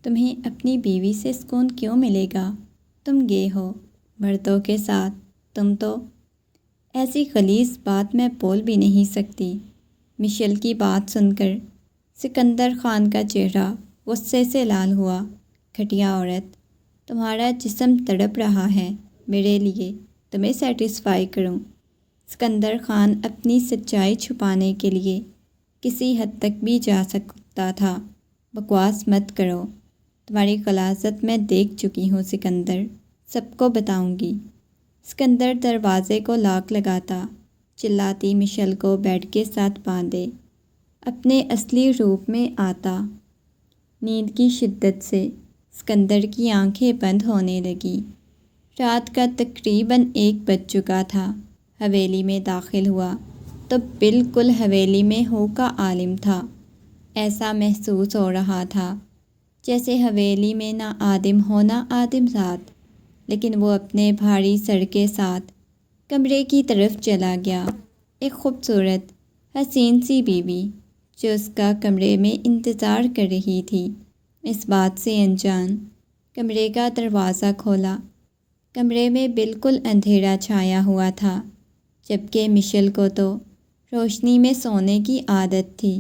تمہیں اپنی بیوی سے سکون کیوں ملے گا؟ تم گے ہو مردوں کے ساتھ، تم تو… ایسی غلیظ بات میں بول بھی نہیں سکتی۔ مشیل کی بات سن کر سکندر خان کا چہرہ غصے سے لال ہوا۔ گھٹیا عورت، تمہارا جسم تڑپ رہا ہے میرے لیے تمہیں سیٹسفائی کروں۔ سکندر خان اپنی سچائی چھپانے کے لیے کسی حد تک بھی جا سکتا تھا۔ بکواس مت کرو، تمہاری غلاظت میں دیکھ چکی ہوں سکندر، سب کو بتاؤں گی۔ سکندر دروازے کو لاک لگاتا، چلاتی مشیل کو بیڈ کے ساتھ باندھے، اپنے اصلی روپ میں آتا۔ نیند کی شدت سے سکندر کی آنکھیں بند ہونے لگیں۔ رات کا تقریباً 1 بج چکا تھا۔ حویلی میں داخل ہوا تو بالکل حویلی میں ہو کا عالم تھا۔ ایسا محسوس ہو رہا تھا جیسے حویلی میں نہ آدم ہو نہ آدم ذات۔ لیکن وہ اپنے بھاری سر کے ساتھ کمرے کی طرف چلا گیا۔ ایک خوبصورت حسین سی بیوی جو اس کا کمرے میں انتظار کر رہی تھی، اس بات سے انجان، کمرے کا دروازہ کھولا۔ کمرے میں بالکل اندھیرا چھایا ہوا تھا، جبکہ مشیل کو تو روشنی میں سونے کی عادت تھی۔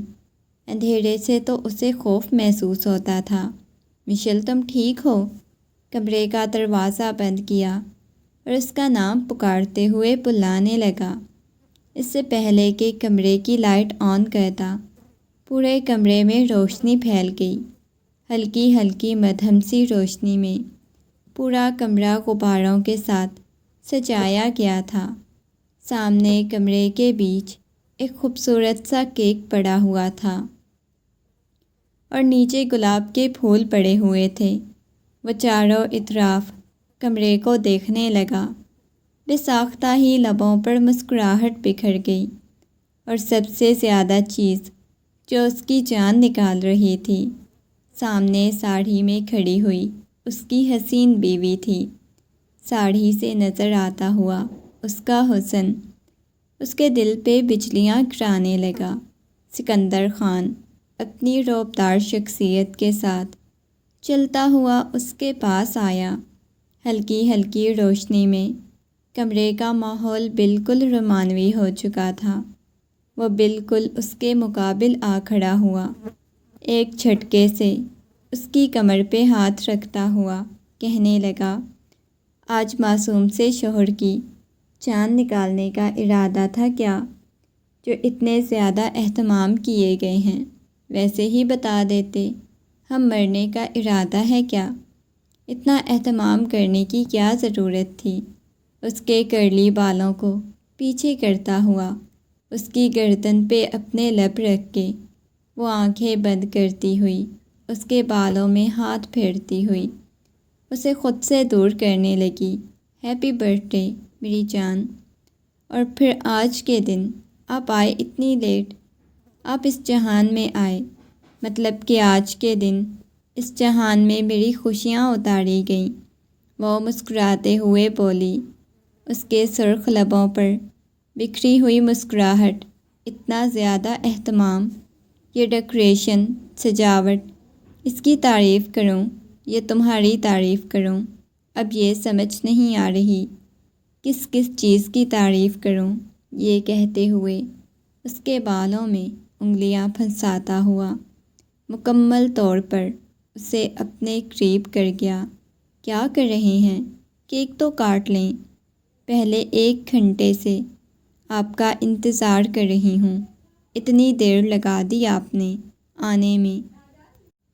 اندھیرے سے تو اسے خوف محسوس ہوتا تھا۔ مشیل، تم ٹھیک ہو؟ کمرے کا دروازہ بند کیا اور اس کا نام پکارتے ہوئے بلانے لگا۔ اس سے پہلے کہ کمرے کی لائٹ آن کرتا، پورے کمرے میں روشنی پھیل گئی۔ ہلکی ہلکی مدھم سی روشنی میں پورا کمرہ غباروں کے ساتھ سجایا گیا تھا۔ سامنے کمرے کے بیچ ایک خوبصورت سا کیک پڑا ہوا تھا اور نیچے گلاب کے پھول پڑے ہوئے تھے۔ وہ چاروں اطراف کمرے کو دیکھنے لگا۔ بے ساختہ ہی لبوں پر مسکراہٹ بکھر گئی، اور سب سے زیادہ چیز جو اس کی جان نکال رہی تھی، سامنے ساڑھی میں کھڑی ہوئی اس کی حسین بیوی تھی۔ ساڑھی سے نظر آتا ہوا اس کا حسن اس کے دل پہ بجلیاں گرانے لگا۔ سکندر خان اپنی رعبدار شخصیت کے ساتھ چلتا ہوا اس کے پاس آیا۔ ہلکی ہلکی روشنی میں کمرے کا ماحول بالکل رومانوی ہو چکا تھا۔ وہ بالکل اس کے مقابل آ کھڑا ہوا، ایک جھٹکے سے اس کی کمر پہ ہاتھ رکھتا ہوا کہنے لگا، آج معصوم سے شوہر کی جان نکالنے کا ارادہ تھا کیا؟ جو اتنے زیادہ اہتمام کیے گئے ہیں، ویسے ہی بتا دیتے، ہم مرنے کا ارادہ ہے کیا؟ اتنا اہتمام کرنے کی کیا ضرورت تھی؟ اس کے کرلی بالوں کو پیچھے کرتا ہوا، اس کی گردن پہ اپنے لب رکھ کے وہ آنکھیں بند کرتی ہوئی اس کے بالوں میں ہاتھ پھیرتی ہوئی اسے خود سے دور کرنے لگی۔ ہیپی برتھ ڈے میری جان۔ اور پھر آج کے دن آپ آئے اتنی لیٹ، آپ اس جہان میں آئے، مطلب کہ آج کے دن اس جہان میں میری خوشیاں اتاری گئیں۔ وہ مسکراتے ہوئے بولی، اس کے سرخ لبوں پر بکھری ہوئی مسکراہٹ، اتنا زیادہ اہتمام، یہ ڈیکوریشن، سجاوٹ، اس کی تعریف کروں یا تمہاری تعریف کروں؟ اب یہ سمجھ نہیں آ رہی کس کس چیز کی تعریف کروں۔ یہ کہتے ہوئے اس کے بالوں میں انگلیاں پھنساتا ہوا مکمل طور پر اسے اپنے قریب کر گیا۔ کیا کر رہے ہیں؟ کیک تو کاٹ لیں، پہلے 1 گھنٹے سے آپ کا انتظار کر رہی ہوں، اتنی دیر لگا دی آپ نے آنے میں۔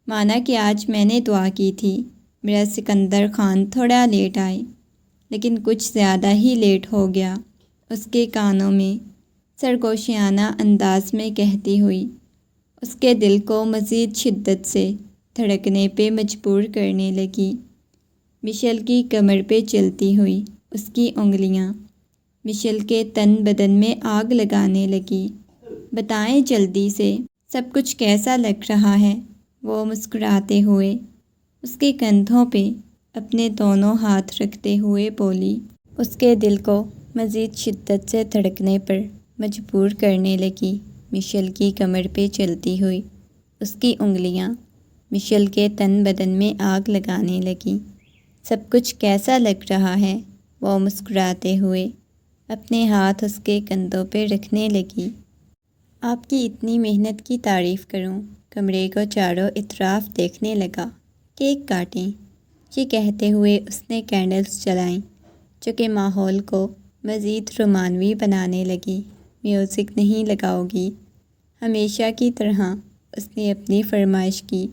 مانا کہ آج میں نے دعا کی تھی میرا سکندر خان تھوڑا لیٹ آئے، لیکن کچھ زیادہ ہی لیٹ ہو گیا، اس کے کانوں میں سرگوشیانہ انداز میں کہتی ہوئی اس کے دل کو مزید شدت سے دھڑکنے پہ مجبور کرنے لگی۔ مشیل کی کمر پہ چلتی ہوئی اس کی انگلیاں مشیل کے تن بدن میں آگ لگانے لگی۔ بتائیں جلدی سے، سب کچھ کیسا لگ رہا ہے؟ وہ مسکراتے ہوئے اس کے کندھوں پہ اپنے دونوں ہاتھ رکھتے ہوئے بولی، اس کے دل کو مزید شدت سے دھڑکنے پر مجبور کرنے لگی۔ مشیل کی کمر پہ چلتی ہوئی اس کی انگلیاں مشیل کے تن بدن میں آگ لگانے لگی۔ سب کچھ کیسا لگ رہا ہے؟ وہ مسکراتے ہوئے اپنے ہاتھ اس کے کندھوں پہ رکھنے لگی۔ آپ کی اتنی محنت کی تعریف کروں؟ کمرے کو چاروں اطراف دیکھنے لگا۔ کیک کاٹیں، یہ کہتے ہوئے اس نے کینڈلز جلائیں جو کہ ماحول کو مزید رومانوی بنانے لگی۔ میوزک نہیں لگاؤ گی؟ ہمیشہ کی طرح اس نے اپنی فرمائش کی۔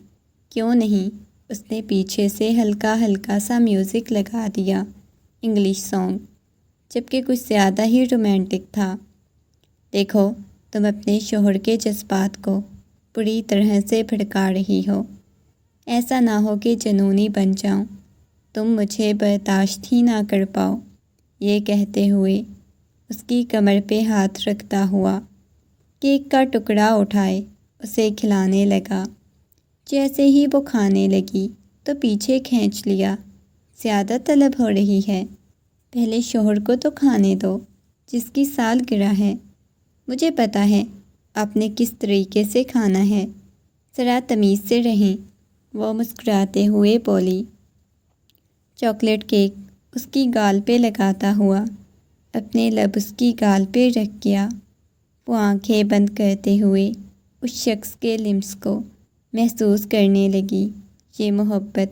کیوں نہیں؟ اس نے پیچھے سے ہلکا ہلکا سا میوزک لگا دیا، انگلش سانگ، جبکہ کچھ زیادہ ہی رومانٹک تھا۔ دیکھو، تم اپنے شوہر کے جذبات کو پوری طرح سے بھڑکا رہی ہو۔ ایسا نہ ہو کہ جنونی بن جاؤں، تم مجھے برداشت ہی نہ کر پاؤ۔ یہ کہتے ہوئے اس کی کمر پہ ہاتھ رکھتا ہوا کیک کا ٹکڑا اٹھائے اسے کھلانے لگا۔ جیسے ہی وہ کھانے لگی تو پیچھے کھینچ لیا۔ زیادہ طلب ہو رہی ہے؟ پہلے شوہر کو تو کھانے دو جس کی سالگرہ ہے۔ مجھے پتہ ہے آپ نے کس طریقے سے کھانا ہے، ذرا تمیز سے رہیں، وہ مسکراتے ہوئے بولی۔ چاکلیٹ کیک اس کی گال پہ لگاتا ہوا اپنے لب اس کی گال پہ رکھ گیا۔ وہ آنکھیں بند کرتے ہوئے اس شخص کے لمس کو محسوس کرنے لگی۔ یہ محبت،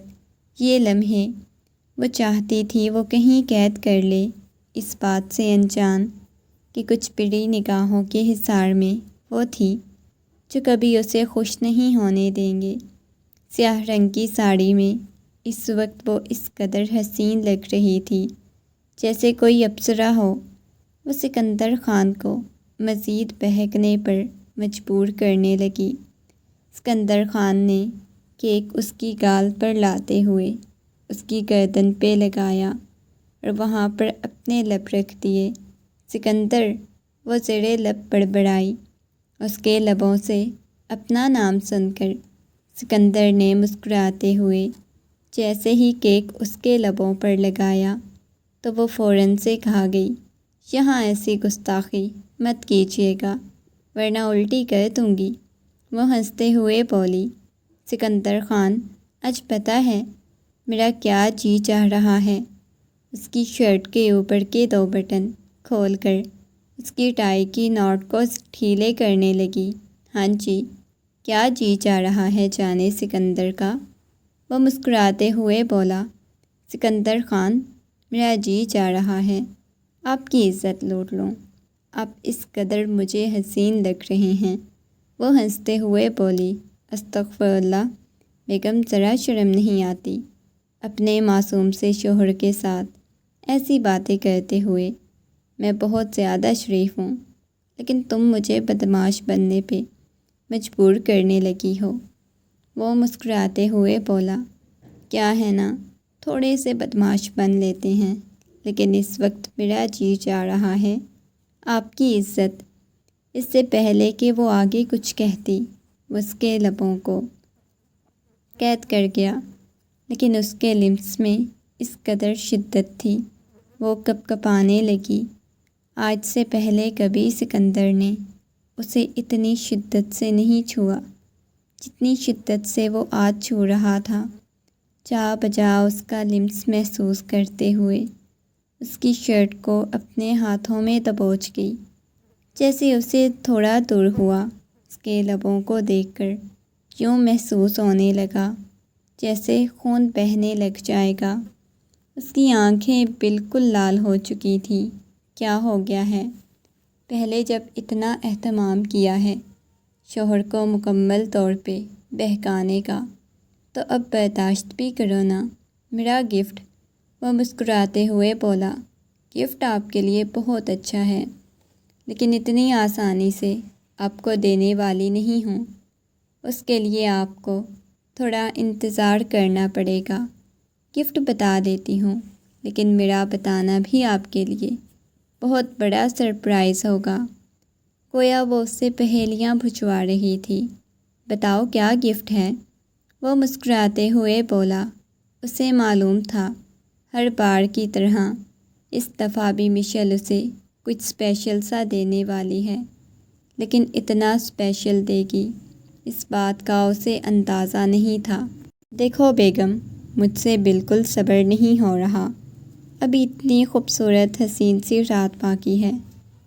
یہ لمحے، وہ چاہتی تھی وہ کہیں قید کر لے، اس بات سے انجان کہ کچھ پری نگاہوں کے حصار میں وہ تھی جو کبھی اسے خوش نہیں ہونے دیں گے۔ سیاہ رنگ کی ساڑی میں اس وقت وہ اس قدر حسین لگ رہی تھی جیسے کوئی اپسرا ہو۔ وہ سکندر خان کو مزید بہکنے پر مجبور کرنے لگی۔ سکندر خان نے کیک اس کی گال پر لاتے ہوئے اس کی گردن پہ لگایا اور وہاں پر اپنے لب رکھ دیے۔ سکندر، وہ زیر لب بڑبڑائی۔ اس کے لبوں سے اپنا نام سن کر سکندر نے مسکراتے ہوئے جیسے ہی کیک اس کے لبوں پر لگایا تو وہ فوراً سے کھا گئی۔ یہاں ایسی گستاخی مت کیجیے گا ورنہ الٹی کر دوں گی، وہ ہنستے ہوئے بولی۔ سکندر خان، آج پتہ ہے میرا کیا جی چاہ رہا ہے؟ اس کی شرٹ کے اوپر کے 2 بٹن کھول کر اس کی ٹائی کی نوٹ کو ڈھیلے کرنے لگی۔ ہاں جی، کیا جی چاہ رہا ہے جانے سکندر کا؟ وہ مسکراتے ہوئے بولا۔ سکندر خان، میرا جی چاہ رہا ہے آپ کی عزت لوٹ لوں، آپ اس قدر مجھے حسین لگ رہے ہیں، وہ ہنستے ہوئے بولی۔ استغفر اللہ، بیگم ذرا شرم نہیں آتی اپنے معصوم سے شوہر کے ساتھ ایسی باتیں کرتے ہوئے؟ میں بہت زیادہ شریف ہوں، لیکن تم مجھے بدمعاش بننے پہ مجبور کرنے لگی ہو، وہ مسکراتے ہوئے بولا۔ کیا ہے نا، تھوڑے سے بدمعاش بن لیتے ہیں، لیکن اس وقت میرا جی چاہ رہا ہے آپ کی عزت۔ اس سے پہلے کہ وہ آگے کچھ کہتی، اس کے لبوں کو قید کر گیا، لیکن اس کے لمس میں اس قدر شدت تھی، وہ کپکپانے لگی۔ آج سے پہلے کبھی سکندر نے اسے اتنی شدت سے نہیں چھوا جتنی شدت سے وہ آج چھو رہا تھا۔ جا بجا اس کا لمس محسوس کرتے ہوئے اس کی شرٹ کو اپنے ہاتھوں میں دبوچ گئی۔ جیسے اسے تھوڑا دور ہوا، اس کے لبوں کو دیکھ کر یوں محسوس ہونے لگا جیسے خون بہنے لگ جائے گا۔ اس کی آنکھیں بالکل لال ہو چکی تھیں۔ کیا ہو گیا ہے؟ پہلے جب اتنا اہتمام کیا ہے شوہر کو مکمل طور پہ بہکانے کا، تو اب برداشت بھی کرو نا۔ میرا گفٹ، وہ مسکراتے ہوئے بولا۔ گفٹ آپ کے لیے بہت اچھا ہے، لیکن اتنی آسانی سے آپ کو دینے والی نہیں ہوں، اس کے لیے آپ کو تھوڑا انتظار کرنا پڑے گا۔ گفٹ بتا دیتی ہوں، لیکن میرا بتانا بھی آپ کے لیے بہت بڑا سرپرائز ہوگا۔ گویا وہ اس سے پہیلیاں بھجوا رہی تھی۔ بتاؤ کیا گفٹ ہے؟ وہ مسکراتے ہوئے بولا۔ اسے معلوم تھا ہر بار کی طرح اس دفعہ بھی مشیل اسے کچھ اسپیشل سا دینے والی ہے، لیکن اتنا اسپیشل دے گی اس بات کا اسے اندازہ نہیں تھا۔ دیکھو بیگم، مجھ سے بالکل صبر نہیں ہو رہا۔ ابھی اتنی خوبصورت حسین سی رات باقی ہے،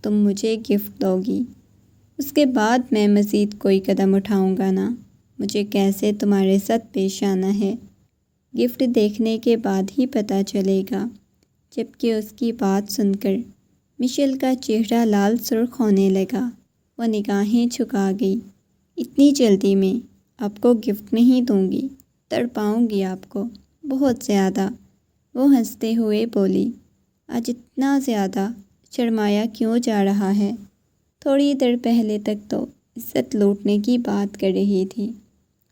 تم مجھے گفٹ دو گی، اس کے بعد میں مزید کوئی قدم اٹھاؤں گا نا۔ مجھے کیسے تمہارے ساتھ پیش آنا ہے، گفٹ دیکھنے کے بعد ہی پتہ چلے گا۔ جبکہ اس کی بات سن کر مشیل کا چہرہ لال سرخ ہونے لگا۔ وہ نگاہیں جھکا گئی۔ اتنی جلدی میں آپ کو گفٹ نہیں دوں گی، تڑپاؤں گی آپ کو بہت زیادہ، وہ ہنستے ہوئے بولی۔ آج اتنا زیادہ شرمایا کیوں جا رہا ہے؟ تھوڑی دیر پہلے تک تو عزت لوٹنے کی بات کر رہی تھی۔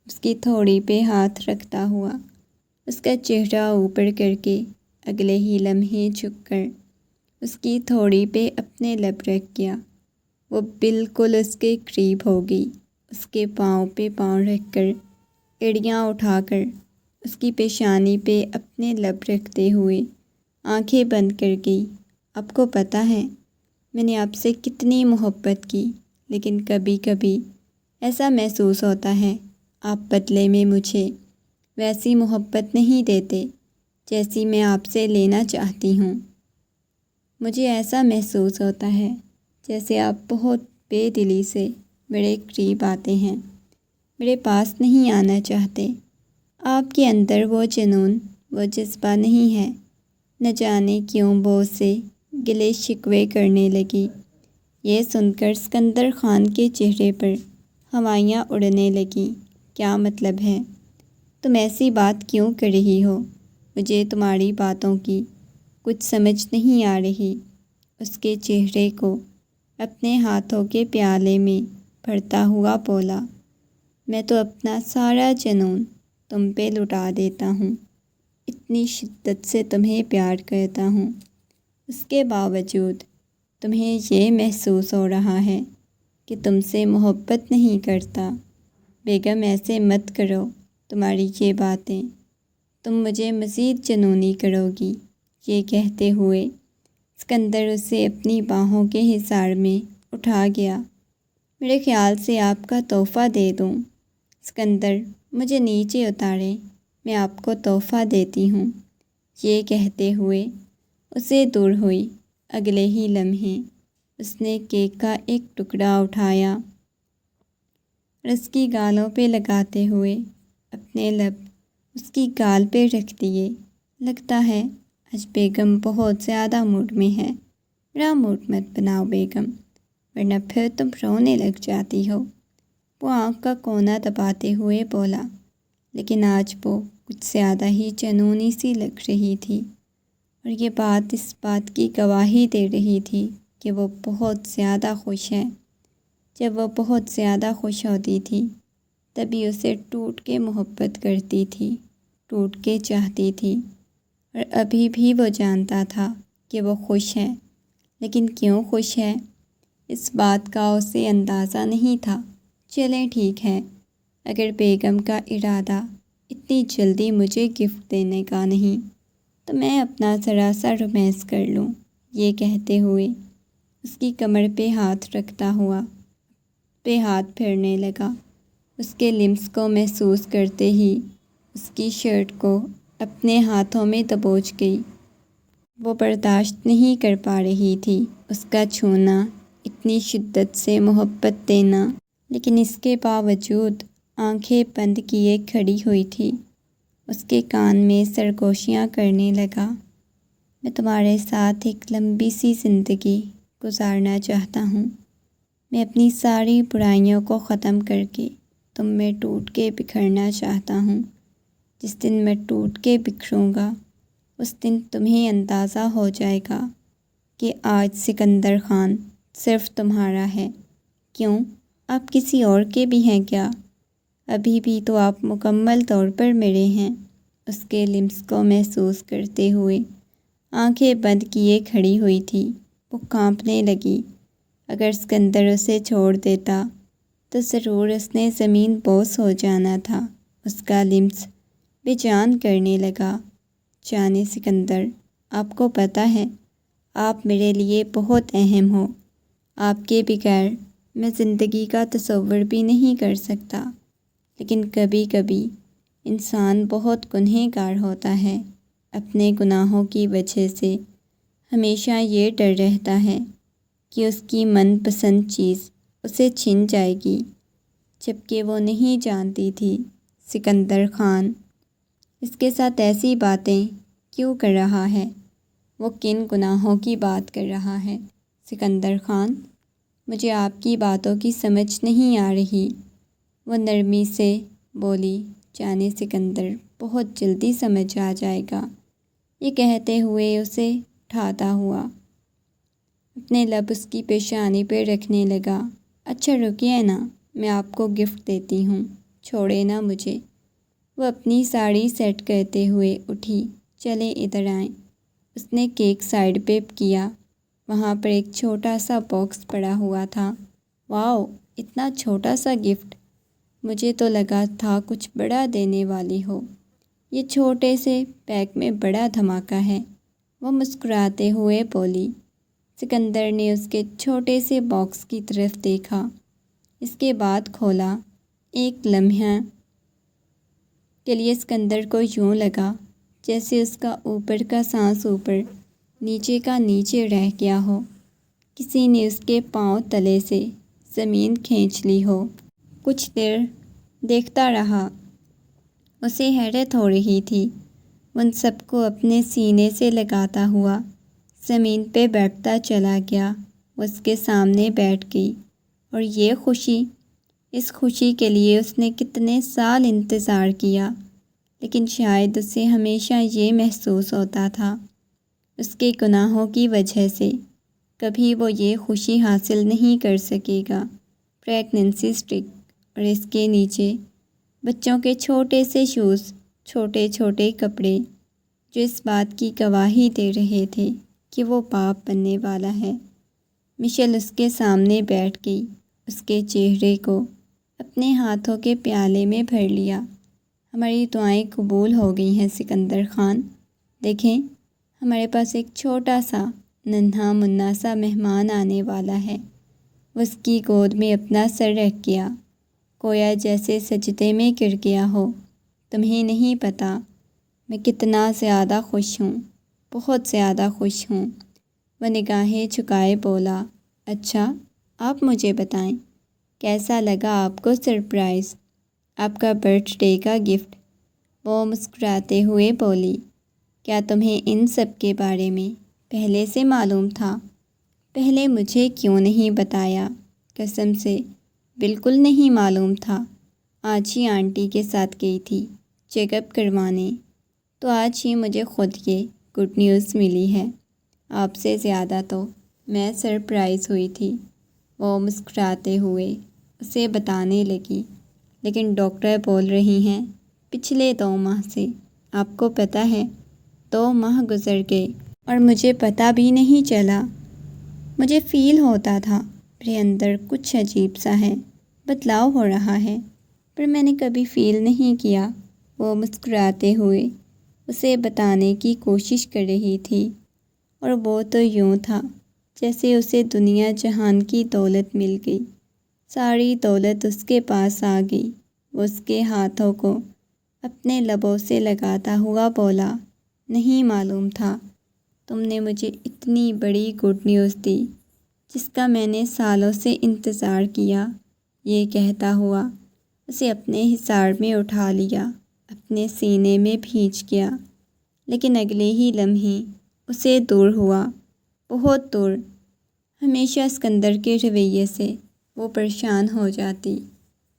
اس کی تھوڑی پہ ہاتھ رکھتا ہوا اس کا چہرہ اوپر کر کے اگلے ہی لمحے جھک کر اس کی تھوڑی پہ اپنے لب رکھ گیا۔ وہ بالکل اس کے قریب ہو گئی، اس کے پاؤں پہ پاؤں رکھ کر ایڑیاں اٹھا کر اس کی پیشانی پہ اپنے لب رکھتے ہوئے آنکھیں بند کر گئی۔ آپ کو پتہ ہے میں نے آپ سے کتنی محبت کی، لیکن کبھی کبھی ایسا محسوس ہوتا ہے آپ بدلے میں مجھے ویسی محبت نہیں دیتے جیسی میں آپ سے لینا چاہتی ہوں۔ مجھے ایسا محسوس ہوتا ہے جیسے آپ بہت بے دلی سے میرے قریب آتے ہیں، میرے پاس نہیں آنا چاہتے۔ آپ کے اندر وہ جنون، وہ جذبہ نہیں ہے۔ نہ جانے کیوں وہ سے گلے شکوے کرنے لگی۔ یہ سن کر سکندر خان کے چہرے پر ہوائیاں اڑنے لگیں۔ کیا مطلب ہے؟ تم ایسی بات کیوں کر رہی ہو؟ مجھے تمہاری باتوں کی کچھ سمجھ نہیں آ رہی۔ اس کے چہرے کو اپنے ہاتھوں کے پیالے میں بھرتا ہوا بولا۔ میں تو اپنا سارا جنون تم پہ لٹا دیتا ہوں، اتنی شدت سے تمہیں پیار کرتا ہوں، اس کے باوجود تمہیں یہ محسوس ہو رہا ہے کہ تم سے محبت نہیں کرتا۔ بیگم ایسے مت کرو، تمہاری یہ باتیں، تم مجھے مزید جنونی کرو گی۔ یہ کہتے ہوئے سکندر اسے اپنی باہوں کے حصار میں اٹھا گیا۔ میرے خیال سے آپ کا تحفہ دے دوں؟ سکندر، مجھے نیچے اتاریں، میں آپ کو تحفہ دیتی ہوں۔ یہ کہتے ہوئے اسے دور ہوئی۔ اگلے ہی لمحے اس نے کیک کا ایک ٹکڑا اٹھایا اور اس کی گالوں پہ لگاتے ہوئے اپنے لب اس کی گال پہ رکھ دیے۔ لگتا ہے آج بیگم بہت زیادہ موڈ میں ہے۔ میرا موڈ مت بناؤ بیگم، ورنہ پھر تم رونے لگ جاتی ہو، وہ آنکھ کا کونا دباتے ہوئے بولا۔ لیکن آج وہ کچھ زیادہ ہی جنونی سی لگ رہی تھی، اور یہ بات اس بات کی گواہی دے رہی تھی کہ وہ بہت زیادہ خوش ہے۔ جب وہ بہت زیادہ خوش ہوتی تھی تبھی اسے ٹوٹ کے محبت کرتی تھی، ٹوٹ کے چاہتی تھی، اور ابھی بھی وہ جانتا تھا کہ وہ خوش ہے، لیکن کیوں خوش ہے اس بات کا اسے اندازہ نہیں تھا۔ چلیں ٹھیک ہے، اگر بیگم کا ارادہ اتنی جلدی مجھے گفٹ دینے کا نہیں تو میں اپنا ذرا سا رومانس کر لوں۔ یہ کہتے ہوئے اس کی کمر پہ ہاتھ رکھتا ہوا پہ ہاتھ پھیرنے لگا۔ اس کے لمس کو محسوس کرتے ہی اس کی شرٹ کو اپنے ہاتھوں میں دبوچ گئی۔ وہ برداشت نہیں کر پا رہی تھی اس کا چھونا، اتنی شدت سے محبت دینا، لیکن اس کے باوجود آنکھیں بند کیے کھڑی ہوئی تھی۔ اس کے کان میں سرگوشیاں کرنے لگا۔ میں تمہارے ساتھ ایک لمبی سی زندگی گزارنا چاہتا ہوں۔ میں اپنی ساری برائیوں کو ختم کر کے تم میں ٹوٹ کے بکھرنا چاہتا ہوں۔ جس دن میں ٹوٹ کے بکھروں گا اس دن تمہیں اندازہ ہو جائے گا کہ آج سکندر خان صرف تمہارا ہے۔ کیوں؟ آپ کسی اور کے بھی ہیں کیا؟ ابھی بھی تو آپ مکمل طور پر میرے ہیں۔ اس کے لمس کو محسوس کرتے ہوئے آنکھیں بند کیے کھڑی ہوئی تھی۔ وہ کانپنے لگی۔ اگر سکندر اسے چھوڑ دیتا تو ضرور اس نے زمین بوس ہو جانا تھا۔ اس کا لمس بے جان کرنے لگا۔ جانے سکندر، آپ کو پتہ ہے آپ میرے لیے بہت اہم ہو۔ آپ کے بغیر میں زندگی کا تصور بھی نہیں کر سکتا۔ لیکن کبھی کبھی انسان بہت گنہگار ہوتا ہے۔ اپنے گناہوں کی وجہ سے ہمیشہ یہ ڈر رہتا ہے کہ اس کی من پسند چیز اسے چھن جائے گی، جبکہ وہ نہیں جانتی تھی سکندر خان اس کے ساتھ ایسی باتیں کیوں کر رہا ہے، وہ کن گناہوں کی بات کر رہا ہے۔ سکندر خان، مجھے آپ کی باتوں کی سمجھ نہیں آ رہی، وہ نرمی سے بولی۔ جانے سکندر، بہت جلدی سمجھ آ جائے گا، یہ کہتے ہوئے اسے اٹھاتا ہوا اپنے لب اس کی پیشانی پہ رکھنے لگا۔ اچھا رکیے نا، میں آپ کو گفٹ دیتی ہوں، چھوڑے نا مجھے۔ وہ اپنی ساڑی سیٹ کرتے ہوئے اٹھی۔ چلیں ادھر آئیں۔ اس نے کیک سائڈ پہ کیا، وہاں پر ایک چھوٹا سا باکس پڑا ہوا تھا۔ واؤ، اتنا چھوٹا سا گفٹ، مجھے تو لگا تھا کچھ بڑا دینے والی ہو، یہ چھوٹے سے پیک میں بڑا دھماکہ ہے، وہ مسکراتے ہوئے بولی۔ سکندر نے اس کے چھوٹے سے باکس کی طرف دیکھا، اس کے بعد کھولا۔ ایک لمحہ کے لیے سکندر کو یوں لگا جیسے اس کا اوپر کا سانس اوپر، نیچے کا نیچے رہ گیا ہو، کسی نے اس کے پاؤں تلے سے زمین کھینچ لی ہو۔ کچھ دیر دیکھتا رہا، اسے حیرت ہو رہی تھی۔ ان سب کو اپنے سینے سے لگاتا ہوا زمین پہ بیٹھتا چلا گیا۔ وہ اس کے سامنے بیٹھ گئی، اور یہ خوشی، اس خوشی کے لیے اس نے کتنے سال انتظار کیا، لیکن شاید اسے ہمیشہ یہ محسوس ہوتا تھا اس کے گناہوں کی وجہ سے کبھی وہ یہ خوشی حاصل نہیں کر سکے گا۔ پریگننسی اسٹک، اور اس کے نیچے بچوں کے چھوٹے سے شوز، چھوٹے چھوٹے کپڑے جو اس بات کی گواہی دے رہے تھے کہ وہ باپ بننے والا ہے۔ مشیل اس کے سامنے بیٹھ گئی، اس کے چہرے کو اپنے ہاتھوں کے پیالے میں بھر لیا۔ ہماری دعائیں قبول ہو گئی ہیں سکندر خان، دیکھیں ہمارے پاس ایک چھوٹا سا ننھا منا سا مہمان آنے والا ہے۔ وہ اس کی گود میں اپنا سر رکھ گیا، گویا جیسے سجدے میں گر گیا ہو۔ تمہیں نہیں پتہ میں کتنا زیادہ خوش ہوں، بہت زیادہ خوش ہوں۔ وہ نگاہیں جھکائے بولا۔ اچھا، آپ مجھے بتائیں کیسا لگا آپ کو سرپرائز، آپ کا برتھ ڈے کا گفٹ؟ وہ مسکراتے ہوئے بولی۔ کیا تمہیں ان سب کے بارے میں پہلے سے معلوم تھا؟ پہلے مجھے کیوں نہیں بتایا؟ قسم سے بالکل نہیں معلوم تھا، آج ہی آنٹی کے ساتھ گئی تھی چیک اپ کروانے، تو آج ہی مجھے خود یہ گڈ نیوز ملی ہے۔ آپ سے زیادہ تو میں سرپرائز ہوئی تھی، وہ مسکراتے ہوئے اسے بتانے لگی۔ لیکن ڈاکٹر بول رہی ہیں پچھلے 2 ماہ سے، آپ کو پتہ ہے 2 ماہ گزر گئے اور مجھے پتہ بھی نہیں چلا۔ مجھے فیل ہوتا تھا میرے اندر کچھ عجیب سا ہے، بدلاؤ ہو رہا ہے، پر میں نے کبھی فیل نہیں کیا۔ وہ مسکراتے ہوئے اسے بتانے کی کوشش کر رہی تھی، اور وہ تو یوں تھا جیسے اسے دنیا جہان کی دولت مل گئی، ساری دولت اس کے پاس آ گئی۔ وہ اس کے ہاتھوں کو اپنے لبوں سے لگاتا ہوا بولا، نہیں معلوم تھا، تم نے مجھے اتنی بڑی گڈ نیوز دی جس کا میں نے سالوں سے انتظار کیا۔ یہ کہتا ہوا اسے اپنے حصار میں اٹھا لیا، اپنے سینے میں بھینچ گیا، لیکن اگلے ہی لمحے اسے دور ہوا، بہت دور۔ ہمیشہ سکندر کے رویے سے وہ پریشان ہو جاتی،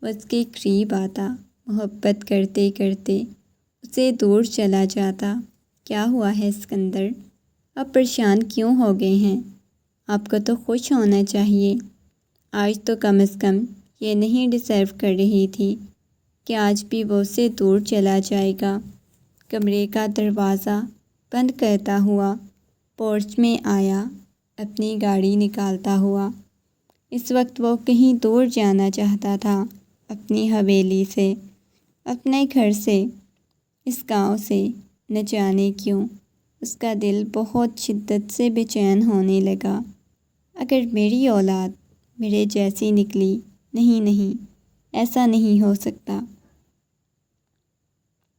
وہ اس کے قریب آتا، محبت کرتے کرتے اسے دور چلا جاتا۔ کیا ہوا ہے سکندر، آپ پریشان کیوں ہو گئے ہیں؟ آپ کو تو خوش ہونا چاہیے، آج تو کم از کم یہ نہیں ڈیزرو کر رہی تھی کہ آج بھی وہ اسے دور چلا جائے گا۔ کمرے کا دروازہ بند کرتا ہوا پورچ میں آیا، اپنی گاڑی نکالتا ہوا۔ اس وقت وہ کہیں دور جانا چاہتا تھا، اپنی حویلی سے، اپنے گھر سے، اس گاؤں سے۔ نہ جانے کیوں اس کا دل بہت شدت سے بے چین ہونے لگا۔ اگر میری اولاد میرے جیسی نکلی، نہیں نہیں، ایسا نہیں ہو سکتا،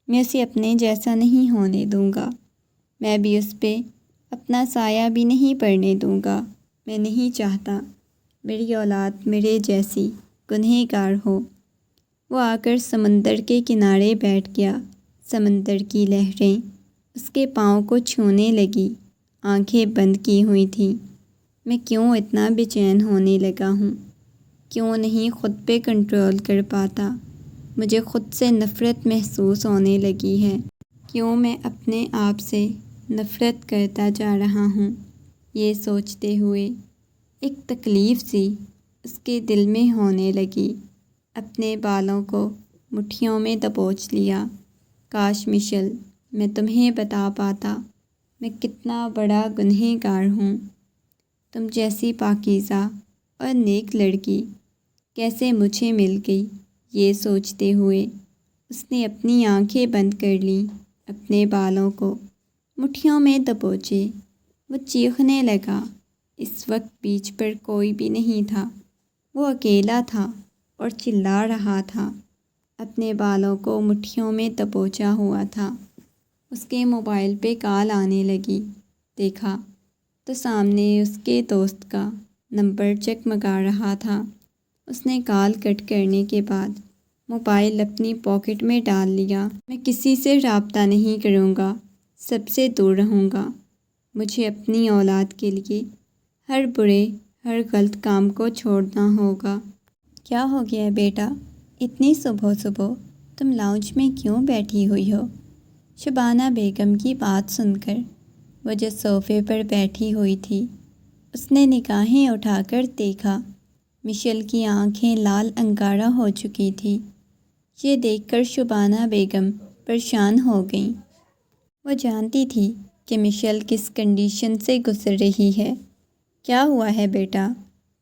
میں اسے اپنے جیسا نہیں ہونے دوں گا۔ میں بھی اس پہ اپنا سایہ بھی نہیں پڑنے دوں گا۔ میں نہیں چاہتا میری اولاد میرے جیسی گنہگار ہو۔ وہ آ کر سمندر کے کنارے بیٹھ گیا۔ سمندر کی لہریں اس کے پاؤں کو چھونے لگی۔ آنکھیں بند کی ہوئی تھیں۔ میں کیوں اتنا بے چین ہونے لگا ہوں؟ کیوں نہیں خود پہ کنٹرول کر پاتا؟ مجھے خود سے نفرت محسوس ہونے لگی ہے۔ کیوں میں اپنے آپ سے نفرت کرتا جا رہا ہوں؟ یہ سوچتے ہوئے ایک تکلیف سی اس کے دل میں ہونے لگی۔ اپنے بالوں کو مٹھیوں میں دبوچ لیا۔ کاش مشل میں تمہیں بتا پاتا میں کتنا بڑا گنہگار ہوں۔ تم جیسی پاکیزہ اور نیک لڑکی کیسے مجھے مل گئی؟ یہ سوچتے ہوئے اس نے اپنی آنکھیں بند کر لیں، اپنے بالوں کو مٹھیوں میں دبوچے۔ وہ چیخنے لگا۔ اس وقت بیچ پر کوئی بھی نہیں تھا۔ وہ اکیلا تھا اور چلا رہا تھا۔ اپنے بالوں کو مٹھیوں میں دبوچا ہوا تھا۔ اس کے موبائل پہ کال آنے لگی۔ دیکھا تو سامنے اس کے دوست کا نمبر جگمگا رہا تھا۔ اس نے کال کٹ کرنے کے بعد موبائل اپنی پاکٹ میں ڈال لیا۔ میں کسی سے رابطہ نہیں کروں گا، سب سے دور رہوں گا۔ مجھے اپنی اولاد کے لیے ہر برے ہر غلط کام کو چھوڑنا ہوگا۔ کیا ہو گیا بیٹا؟ اتنی صبح صبح تم لاؤنج میں کیوں بیٹھی ہوئی ہو؟ شبانہ بیگم کی بات سن کر وہ جو صوفے پر بیٹھی ہوئی تھی اس نے نگاہیں اٹھا کر دیکھا۔ مشل کی آنکھیں لال انگارہ ہو چکی تھی۔ یہ دیکھ کر شبانہ بیگم پریشان ہو گئیں۔ وہ جانتی تھی کہ مشل کس کنڈیشن سے گزر رہی ہے۔ کیا ہوا ہے بیٹا؟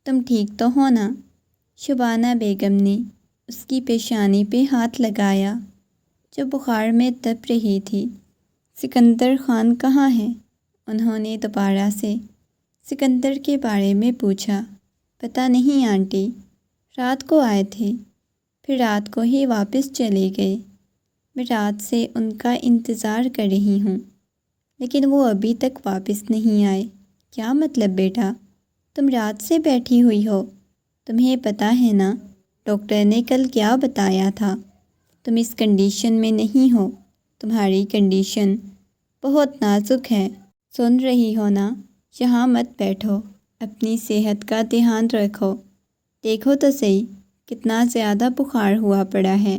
تم ٹھیک تو ہو نا؟ شبانہ بیگم نے اس کی پیشانی پہ ہاتھ لگایا جو بخار میں تپ رہی تھی۔ سکندر خان کہاں ہے؟ انہوں نے دوبارہ سے سکندر کے بارے میں پوچھا۔ پتہ نہیں آنٹی، رات کو آئے تھے، پھر رات کو ہی واپس چلے گئے۔ میں رات سے ان کا انتظار کر رہی ہوں لیکن وہ ابھی تک واپس نہیں آئے۔ کیا مطلب بیٹا؟ تم رات سے بیٹھی ہوئی ہو؟ تمہیں پتہ ہے نا ڈاکٹر نے کل کیا بتایا تھا؟ تم اس کنڈیشن میں نہیں ہو۔ تمہاری کنڈیشن بہت نازک ہے۔ سن رہی ہو نا؟ یہاں مت بیٹھو، اپنی صحت کا دھیان رکھو۔ دیکھو تو صحیح کتنا زیادہ بخار ہوا پڑا ہے۔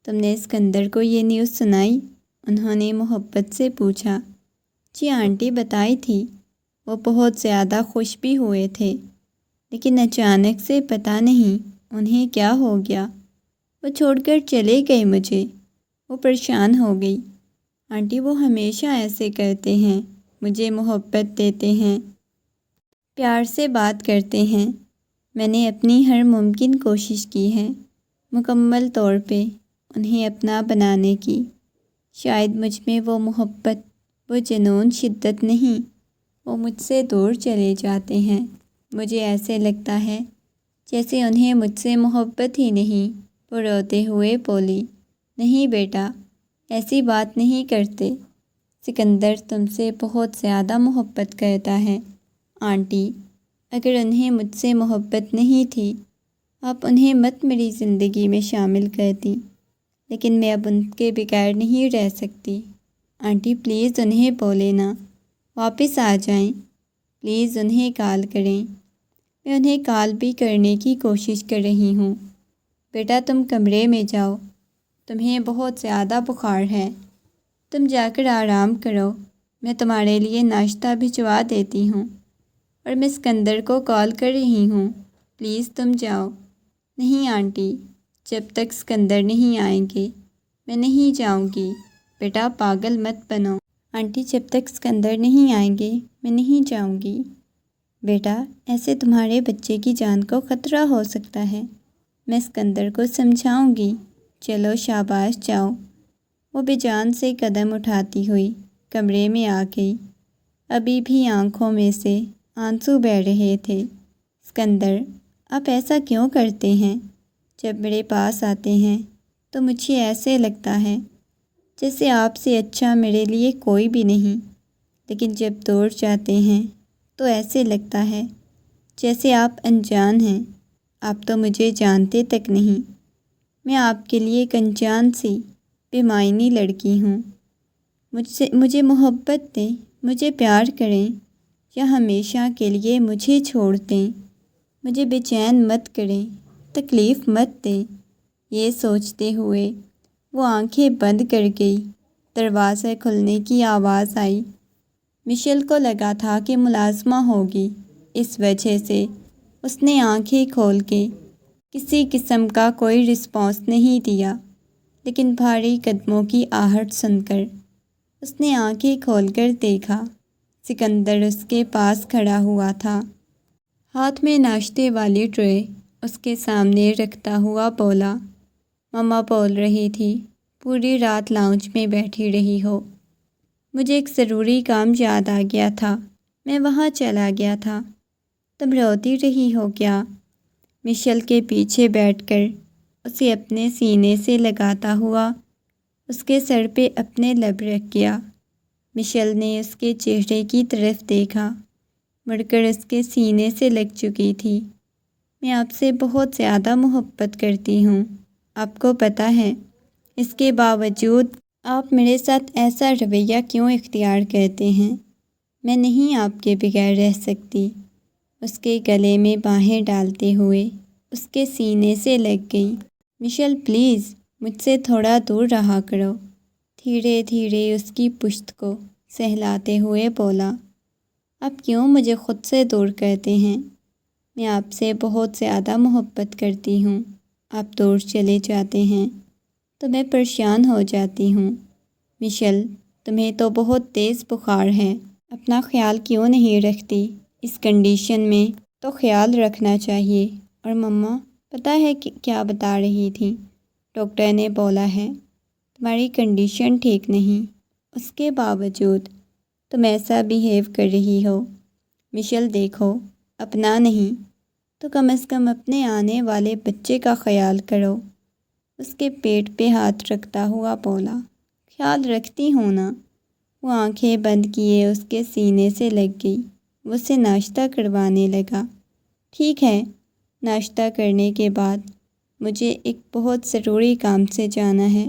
تم نے سکندر کو یہ نیوز سنائی؟ انہوں نے محبت سے پوچھا۔ جی آنٹی بتائی تھی، وہ بہت زیادہ خوش بھی ہوئے تھے لیکن اچانک سے پتہ نہیں انہیں کیا ہو گیا، وہ چھوڑ کر چلے گئے مجھے۔ وہ پریشان ہو گئی۔ آنٹی وہ ہمیشہ ایسے کرتے ہیں، مجھے محبت دیتے ہیں، پیار سے بات کرتے ہیں۔ میں نے اپنی ہر ممکن کوشش کی ہے مکمل طور پہ انہیں اپنا بنانے کی۔ شاید مجھ میں وہ محبت، وہ جنون شدت نہیں، وہ مجھ سے دور چلے جاتے ہیں۔ مجھے ایسے لگتا ہے جیسے انہیں مجھ سے محبت ہی نہیں۔ وہ روتے ہوئے بولی۔ نہیں بیٹا، ایسی بات نہیں کرتے۔ سکندر تم سے بہت زیادہ محبت کرتا ہے۔ آنٹی اگر انہیں مجھ سے محبت نہیں تھی آپ انہیں مت میری زندگی میں شامل کرتی، لیکن میں اب ان کے بغیر نہیں رہ سکتی۔ آنٹی پلیز انہیں بولے نا واپس آ جائیں، پلیز انہیں کال کریں۔ میں انہیں کال بھی کرنے کی کوشش کر رہی ہوں۔ بیٹا تم کمرے میں جاؤ، تمہیں بہت زیادہ بخار ہے، تم جا کر آرام کرو۔ میں تمہارے لیے ناشتہ بھجوا دیتی ہوں اور میں سکندر کو کال کر رہی ہوں، پلیز تم جاؤ۔ نہیں آنٹی، جب تک سکندر نہیں آئیں گے میں نہیں جاؤں گی۔ بیٹا پاگل مت بنو۔ آنٹی جب تک سکندر نہیں آئیں گے میں نہیں جاؤں گی۔ بیٹا ایسے تمہارے بچے کی جان کو خطرہ ہو سکتا ہے، میں سکندر کو سمجھاؤں گی۔ چلو شاباش جاؤ۔ وہ بے جان سے قدم اٹھاتی ہوئی کمرے میں آ گئی۔ ابھی بھی آنکھوں میں سے آنسو بہہ رہے تھے۔ سکندر آپ ایسا کیوں کرتے ہیں؟ جب میرے پاس آتے ہیں تو مجھے ایسے لگتا ہے جیسے آپ سے اچھا میرے لیے کوئی بھی نہیں، لیکن جب دور جاتے ہیں تو ایسے لگتا ہے جیسے آپ انجان ہیں۔ آپ تو مجھے جانتے تک نہیں، میں آپ کے لیے ایک انجان سی بے معنی لڑکی ہوں۔ مجھے محبت دیں، مجھے پیار کریں، یا ہمیشہ کے لیے مجھے چھوڑ دیں۔ مجھے بے چین مت کریں، تکلیف مت دیں۔ یہ سوچتے ہوئے وہ آنکھیں بند کر گئی۔ دروازہ کھلنے کی آواز آئی۔ مشیل کو لگا تھا کہ ملازمہ ہوگی، اس وجہ سے اس نے آنکھیں کھول کے کسی قسم کا کوئی رسپانس نہیں دیا، لیکن بھاری قدموں کی آہٹ سن کر اس نے آنکھیں کھول کر دیکھا۔ سکندر اس کے پاس کھڑا ہوا تھا، ہاتھ میں ناشتے والی ٹرے اس کے سامنے رکھتا ہوا بولا، مما بول رہی تھی پوری رات لاؤنج میں بیٹھی رہی ہو۔ مجھے ایک ضروری کام یاد آ گیا تھا، میں وہاں چلا گیا تھا۔ تم روتی رہی ہو کیا؟ مشیل کے پیچھے بیٹھ کر اسے اپنے سینے سے لگاتا ہوا اس کے سر پہ اپنے لب رکھ گیا۔ مشیل نے اس کے چہرے کی طرف دیکھا، مڑ کر اس کے سینے سے لگ چکی تھی۔ میں آپ سے بہت زیادہ محبت کرتی ہوں، آپ کو پتہ ہے۔ اس کے باوجود آپ میرے ساتھ ایسا رویہ کیوں اختیار کرتے ہیں؟ میں نہیں آپ کے بغیر رہ سکتی۔ اس کے گلے میں باہیں ڈالتے ہوئے اس کے سینے سے لگ گئی۔ مشیل پلیز مجھ سے تھوڑا دور رہا کرو، دھیرے دھیرے اس کی پشت کو سہلاتے ہوئے بولا۔ آپ کیوں مجھے خود سے دور کرتے ہیں؟ میں آپ سے بہت زیادہ محبت کرتی ہوں، آپ دور چلے جاتے ہیں تو میں پریشان ہو جاتی ہوں۔ مشیل تمہیں تو بہت تیز بخار ہے، اپنا خیال کیوں نہیں رکھتی؟ اس کنڈیشن میں تو خیال رکھنا چاہیے۔ اور مما پتہ ہے کہ کیا بتا رہی تھی؟ ڈاکٹر نے بولا ہے تمہاری کنڈیشن ٹھیک نہیں، اس کے باوجود تم ایسا بیہیو کر رہی ہو۔ مشیل دیکھو، اپنا نہیں تو کم از کم اپنے آنے والے بچے کا خیال کرو۔ اس کے پیٹ پہ ہاتھ رکھتا ہوا بولا۔ خیال رکھتی ہوں نا۔ وہ آنکھیں بند کیے اس کے سینے سے لگ گئی۔ وہ اسے ناشتہ کروانے لگا۔ ٹھیک ہے، ناشتہ کرنے کے بعد مجھے ایک بہت ضروری کام سے جانا ہے،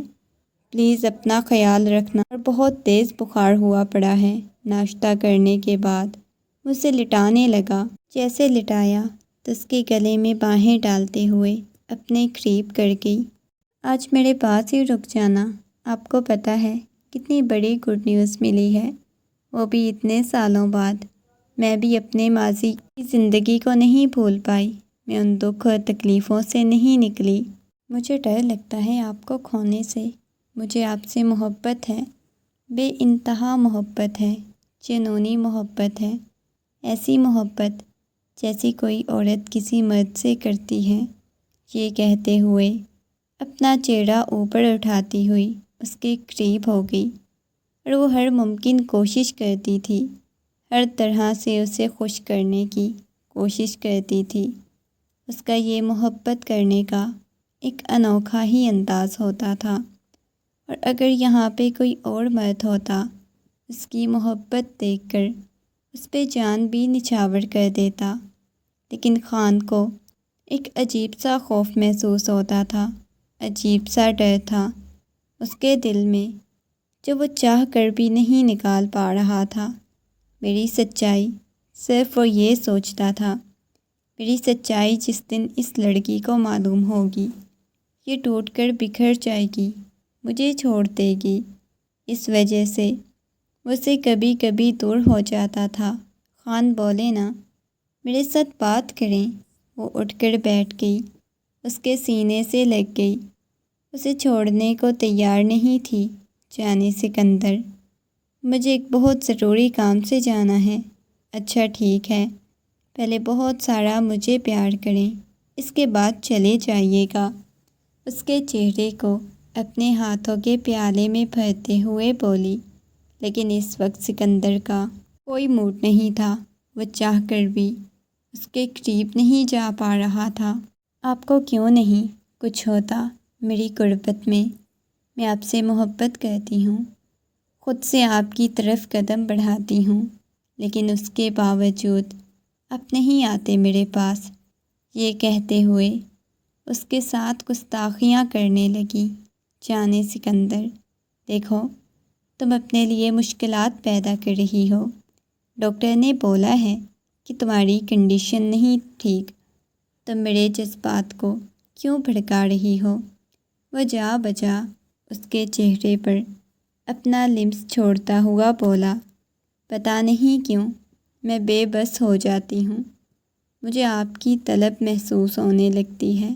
پلیز اپنا خیال رکھنا۔ اور بہت تیز بخار ہوا پڑا ہے۔ ناشتہ کرنے کے بعد وہ اسے لٹانے لگا۔ جیسے لٹایا تو اس کے گلے میں باہیں ڈالتے ہوئے اپنے قریب کر گئی۔ آج میرے پاس ہی رک جانا، آپ کو پتہ ہے کتنی بڑی گڈ نیوز ملی ہے، وہ بھی اتنے سالوں بعد۔ میں بھی اپنے ماضی کی زندگی کو نہیں بھول پائی، میں ان دکھ اور تکلیفوں سے نہیں نکلی۔ مجھے ڈر لگتا ہے آپ کو کھونے سے۔ مجھے آپ سے محبت ہے، بے انتہا محبت ہے، جنونی محبت ہے، ایسی محبت جیسی کوئی عورت کسی مرد سے کرتی ہے۔ یہ کہتے ہوئے اپنا چہرہ اوپر اٹھاتی ہوئی اس کے قریب ہو گئی، اور وہ ہر ممکن کوشش کرتی تھی، ہر طرح سے اسے خوش کرنے کی کوشش کرتی تھی۔ اس کا یہ محبت کرنے کا ایک انوکھا ہی انداز ہوتا تھا، اور اگر یہاں پہ کوئی اور مرد ہوتا اس کی محبت دیکھ کر اس پہ جان بھی نچھاور کر دیتا، لیکن خان کو ایک عجیب سا خوف محسوس ہوتا تھا، عجیب سا ڈر تھا اس کے دل میں جو وہ چاہ کر بھی نہیں نکال پا رہا تھا۔ میری سچائی، صرف وہ یہ سوچتا تھا، میری سچائی جس دن اس لڑکی کو معلوم ہوگی، یہ ٹوٹ کر بکھر جائے گی، مجھے چھوڑ دے گی۔ اس وجہ سے وہ سے کبھی کبھی دور ہو جاتا تھا۔ خان بولے نا، میرے ساتھ بات کریں۔ وہ اٹھ کر بیٹھ گئی، اس کے سینے سے لگ گئی، اسے چھوڑنے کو تیار نہیں تھی۔ جانے سکندر، مجھے ایک بہت ضروری کام سے جانا ہے۔ اچھا ٹھیک ہے، پہلے بہت سارا مجھے پیار کریں، اس کے بعد چلے جائیے گا۔ اس کے چہرے کو اپنے ہاتھوں کے پیالے میں بھرتے ہوئے بولی، لیکن اس وقت سکندر کا کوئی موڈ نہیں تھا، وہ چاہ کر بھی اس کے قریب نہیں جا پا رہا تھا۔ آپ کو کیوں نہیں کچھ ہوتا میری غربت میں؟ میں آپ سے محبت کرتی ہوں، خود سے آپ کی طرف قدم بڑھاتی ہوں، لیکن اس کے باوجود آپ نہیں آتے میرے پاس۔ یہ کہتے ہوئے اس کے ساتھ گستاخیاں کرنے لگی۔ جانے سکندر، دیکھو تم اپنے لیے مشکلات پیدا کر رہی ہو۔ ڈاکٹر نے بولا ہے کہ تمہاری کنڈیشن نہیں ٹھیک، تم میرے جذبات کو کیوں بھڑکا رہی ہو؟ وہ جا بجا اس کے چہرے پر اپنا لمس چھوڑتا ہوا بولا، پتہ نہیں کیوں میں بے بس ہو جاتی ہوں، مجھے آپ کی طلب محسوس ہونے لگتی ہے،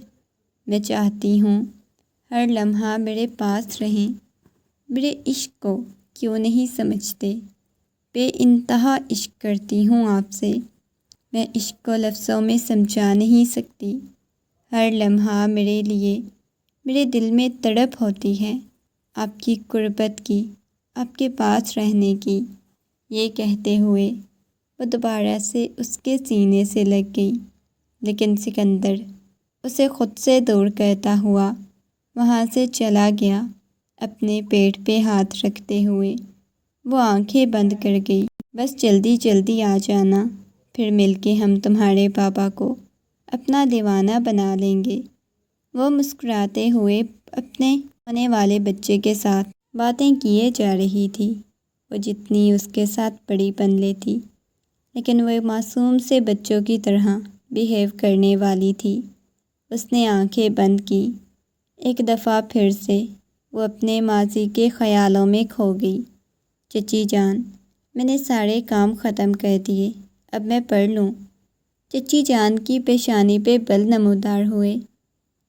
میں چاہتی ہوں ہر لمحہ میرے پاس رہیں۔ میرے عشق کو کیوں نہیں سمجھتے؟ بے انتہا عشق کرتی ہوں آپ سے، میں عشق کو لفظوں میں سمجھا نہیں سکتی۔ ہر لمحہ میرے لیے میرے دل میں تڑپ ہوتی ہے آپ کی قربت کی، آپ کے پاس رہنے کی۔ یہ کہتے ہوئے وہ دوبارہ سے اس کے سینے سے لگ گئی، لیکن سکندر اسے خود سے دور کرتا ہوا وہاں سے چلا گیا۔ اپنے پیٹ پہ ہاتھ رکھتے ہوئے وہ آنکھیں بند کر گئی۔ بس جلدی جلدی آ جانا، پھر مل کے ہم تمہارے پاپا کو اپنا دیوانہ بنا لیں گے۔ وہ مسکراتے ہوئے اپنے ہونے والے بچے کے ساتھ باتیں کیے جا رہی تھی۔ وہ جتنی اس کے ساتھ بڑی بن لیتی، لیکن وہ معصوم سے بچوں کی طرح بیہیو کرنے والی تھی۔ اس نے آنکھیں بند کی۔ ایک دفعہ پھر سے وہ اپنے ماضی کے خیالوں میں کھو گئی۔ چچی جان، میں نے سارے کام ختم کر دیے، اب میں پڑھ لوں؟ چچی جان کی پیشانی پہ بل نمودار ہوئے۔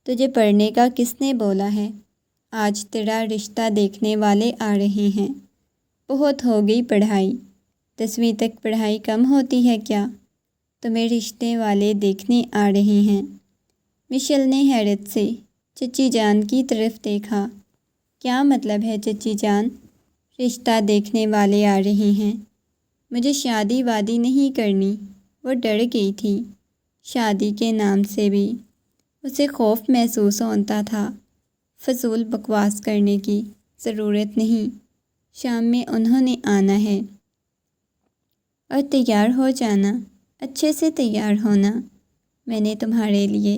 تجھے پڑھنے کا کس نے بولا ہے؟ آج تیرا رشتہ دیکھنے والے آ رہے ہیں۔ بہت ہو گئی پڑھائی، 10ویں تک پڑھائی کم ہوتی ہے کیا؟ تمہیں رشتے والے دیکھنے آ رہے ہیں۔ مشیل نے حیرت سے چچی جان کی طرف دیکھا۔ کیا مطلب ہے چچی جان، رشتہ دیکھنے والے آ رہے ہیں؟ مجھے شادی وادی نہیں کرنی۔ وہ ڈر گئی تھی۔ شادی کے نام سے بھی اسے خوف محسوس ہوتا تھا۔ فضول بکواس کرنے کی ضرورت نہیں، شام میں انہوں نے آنا ہے اور تیار ہو جانا، اچھے سے تیار ہونا، میں نے تمہارے لیے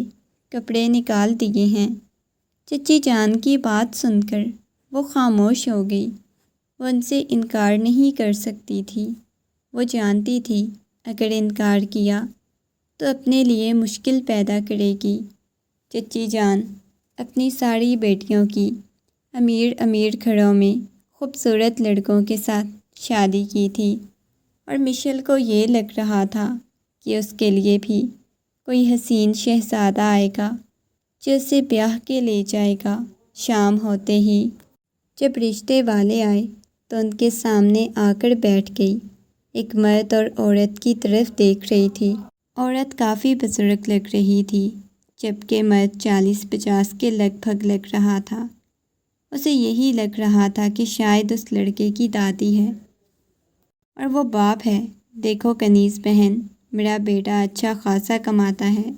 کپڑے نکال دیے ہیں۔ چچی جان کی بات سن کر وہ خاموش ہو گئی۔ وہ ان سے انکار نہیں کر سکتی تھی۔ وہ جانتی تھی اگر انکار کیا تو اپنے لیے مشکل پیدا کرے گی۔ چچی جان اپنی ساری بیٹیوں کی امیر امیر گھروں میں خوبصورت لڑکوں کے ساتھ شادی کی تھی، اور مشیل کو یہ لگ رہا تھا کہ اس کے لیے بھی کوئی حسین شہزادہ آئے گا جو اسے بیاہ کے لے جائے گا۔ شام ہوتے ہی جب رشتے والے آئے تو ان کے سامنے آ کر بیٹھ گئی۔ ایک مرد اور عورت کی طرف دیکھ رہی تھی۔ عورت کافی بزرگ لگ رہی تھی، جبکہ مرد 40-50 کے لگ بھگ لگ رہا تھا۔ اسے یہی لگ رہا تھا کہ شاید اس لڑکے کی دادی ہے اور وہ باپ ہے۔ دیکھو کنیز بہن، میرا بیٹا اچھا خاصا کماتا ہے،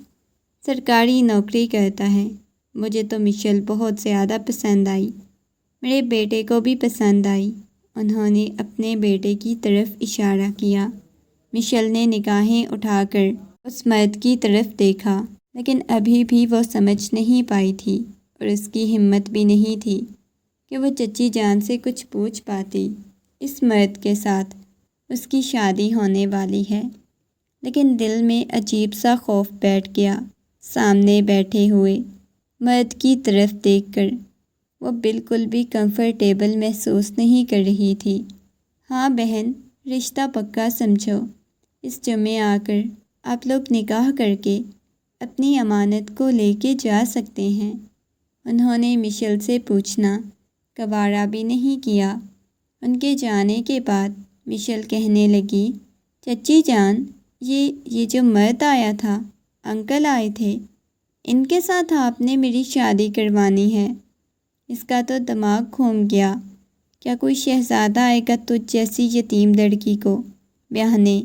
سرکاری نوکری کرتا ہے۔ مجھے تو مشیل بہت زیادہ پسند آئی، میرے بیٹے کو بھی پسند آئی۔ انہوں نے اپنے بیٹے کی طرف اشارہ کیا۔ مشیل نے نگاہیں اٹھا کر اس مرد کی طرف دیکھا، لیکن ابھی بھی وہ سمجھ نہیں پائی تھی اور اس کی ہمت بھی نہیں تھی کہ وہ چچی جان سے کچھ پوچھ پاتی۔ اس مرد کے ساتھ اس کی شادی ہونے والی ہے، لیکن دل میں عجیب سا خوف بیٹھ گیا۔ سامنے بیٹھے ہوئے مرد کی طرف دیکھ کر وہ بالکل بھی کمفرٹیبل محسوس نہیں کر رہی تھی۔ ہاں بہن، رشتہ پکا سمجھو، اس جمعے آ کر آپ لوگ نکاح کر کے اپنی امانت کو لے کے جا سکتے ہیں۔ انہوں نے مشیل سے پوچھنا گوارا بھی نہیں کیا۔ ان کے جانے کے بعد مشیل کہنے لگی، چچی جان، یہ جو مرد آیا تھا، انکل آئے تھے، ان کے ساتھ آپ نے میری شادی کروانی ہے؟ اس کا تو دماغ گھوم گیا۔ کیا کوئی شہزادہ آئے گا تجھ جیسی یتیم لڑکی کو بیاہنے؟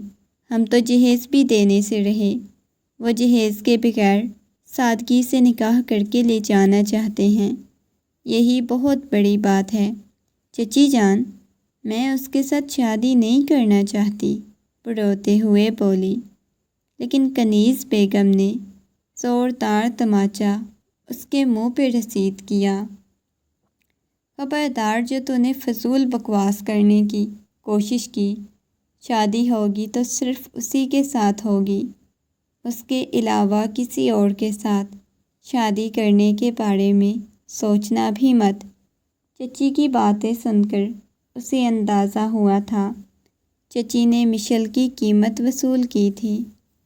ہم تو جہیز بھی دینے سے رہے۔ وہ جہیز کے بغیر سادگی سے نکاح کر کے لے جانا چاہتے ہیں۔ یہی بہت بڑی بات ہے۔ چچی جان، میں اس کے ساتھ شادی نہیں کرنا چاہتی، وہ روتے ہوئے بولی۔ لیکن کنیز بیگم نے زوردار تماچا اس کے منہ پہ رسید کیا۔ خبردار، جو تو نے فضول بکواس کرنے کی کوشش کی، شادی ہوگی تو صرف اسی کے ساتھ ہوگی، اس کے علاوہ کسی اور کے ساتھ شادی کرنے کے بارے میں سوچنا بھی مت۔ چچی کی باتیں سن کر اسے اندازہ ہوا تھا چچی نے مشیل کی قیمت وصول کی تھی،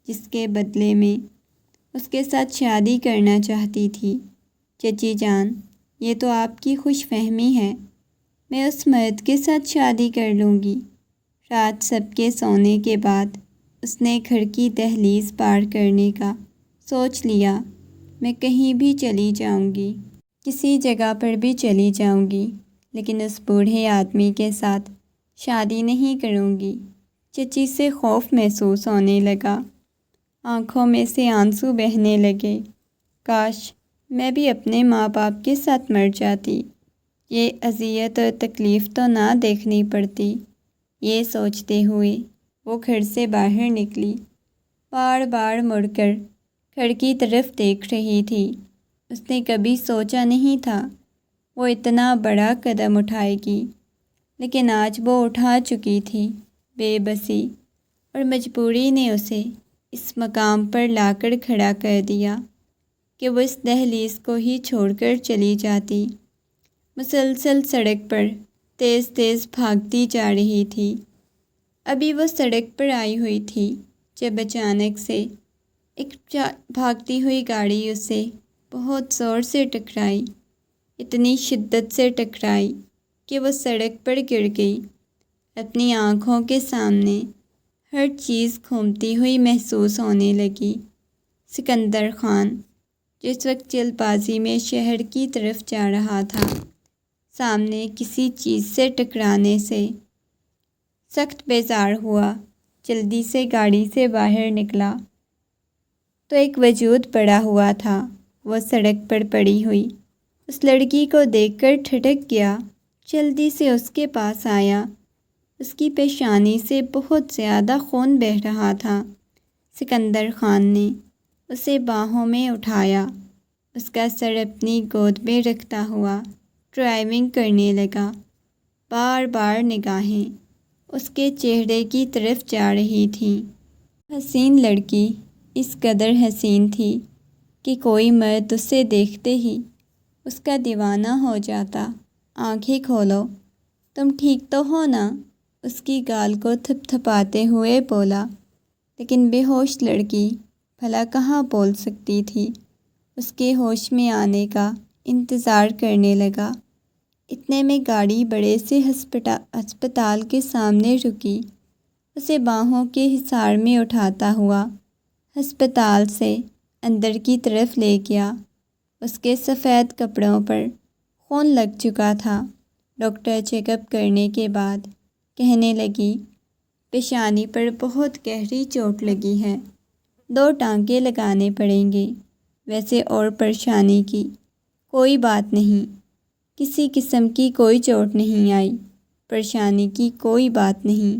جس کے بدلے میں اس کے ساتھ شادی کرنا چاہتی تھی۔ چچی جان، یہ تو آپ کی خوش فہمی ہے، میں اس مرد کے ساتھ شادی کر لوں گی۔ رات سب کے سونے کے بعد اس نے گھر کی دہلیز پار کرنے کا سوچ لیا۔ میں کہیں بھی چلی جاؤں گی، کسی جگہ پر بھی چلی جاؤں گی، لیکن اس بوڑھے آدمی کے ساتھ شادی نہیں کروں گی۔ چچی سے خوف محسوس ہونے لگا، آنکھوں میں سے آنسو بہنے لگے۔ کاش میں بھی اپنے ماں باپ کے ساتھ مر جاتی، یہ اذیت اور تکلیف تو نہ دیکھنی پڑتی۔ یہ سوچتے ہوئے وہ گھر سے باہر نکلی، بار بار مڑ کر گھر کی طرف دیکھ رہی تھی۔ اس نے کبھی سوچا نہیں تھا وہ اتنا بڑا قدم اٹھائے گی، لیکن آج وہ اٹھا چکی تھی۔ بے بسی اور مجبوری نے اسے اس مقام پر لا کر کھڑا کر دیا کہ وہ اس دہلیز کو ہی چھوڑ کر چلی جاتی۔ مسلسل سڑک پر تیز تیز بھاگتی جا رہی تھی۔ ابھی وہ سڑک پر آئی ہوئی تھی جب اچانک سے ایک بھاگتی ہوئی گاڑی اسے بہت زور سے ٹکرائی، اتنی شدت سے ٹکرائی کہ وہ سڑک پر گر گئی۔ اپنی آنکھوں کے سامنے ہر چیز گھومتی ہوئی محسوس ہونے لگی۔ سکندر خان، جس وقت جلد بازی میں شہر کی طرف جا رہا تھا، سامنے کسی چیز سے ٹکرانے سے سخت بیزار ہوا۔ جلدی سے گاڑی سے باہر نکلا تو ایک وجود پڑا ہوا تھا۔ وہ سڑک پر پڑی ہوئی اس لڑکی کو دیکھ کر ٹھٹک گیا، جلدی سے اس کے پاس آیا۔ اس کی پیشانی سے بہت زیادہ خون بہہ رہا تھا۔ سکندر خان نے اسے باہوں میں اٹھایا، اس کا سر اپنی گود میں رکھتا ہوا ڈرائیونگ کرنے لگا۔ بار بار نگاہیں اس کے چہرے کی طرف جا رہی تھیں۔ حسین لڑکی اس قدر حسین تھی کہ کوئی مرد اسے دیکھتے ہی اس کا دیوانہ ہو جاتا۔ آنکھیں کھولو، تم ٹھیک تو ہو نا؟ اس کی گال کو تھپ تھپاتے ہوئے بولا۔ لیکن بے ہوش لڑکی بھلا کہاں بول سکتی تھی؟ اس کے ہوش میں آنے کا انتظار کرنے لگا۔ اتنے میں گاڑی بڑے سے ہسپتال کے سامنے رکی۔ اسے باہوں کے حصار میں اٹھاتا ہوا ہسپتال سے اندر کی طرف لے گیا۔ اس کے سفید کپڑوں پر خون لگ چکا تھا۔ ڈاکٹر چیک اپ کرنے کے بعد کہنے لگی، پیشانی پر بہت گہری چوٹ لگی ہے، 2 ٹانکے لگانے پڑیں گے۔ ویسے اور پریشانی کی کوئی بات نہیں، کسی قسم کی کوئی چوٹ نہیں آئی، پریشانی کی کوئی بات نہیں۔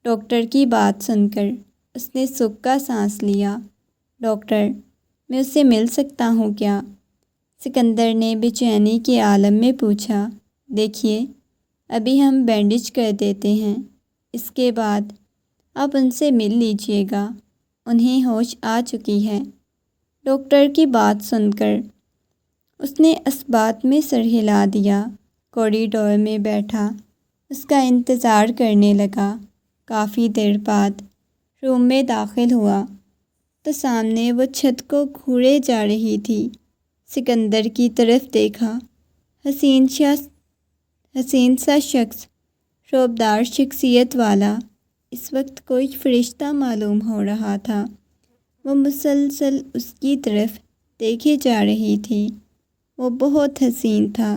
ڈاکٹر کی بات سن کر اس نے سکھ کا سانس لیا۔ ڈاکٹر، میں اس سے مل سکتا ہوں کیا؟ سکندر نے بے چینی کے عالم میں پوچھا۔ دیکھیے، ابھی ہم بینڈیج کر دیتے ہیں، اس کے بعد آپ ان سے مل لیجئے گا، انہیں ہوش آ چکی ہے۔ ڈاکٹر کی بات سن کر اس نے اثبات میں سر ہلا دیا، کوریڈور میں بیٹھا اس کا انتظار کرنے لگا۔ کافی دیر بعد روم میں داخل ہوا تو سامنے وہ چھت کو گھوڑے جا رہی تھی۔ سکندر کی طرف دیکھا۔ حسین سا شخص، رعبدار شخصیت والا، اس وقت کوئی فرشتہ معلوم ہو رہا تھا۔ وہ مسلسل اس کی طرف دیکھے جا رہی تھی۔ وہ بہت حسین تھا۔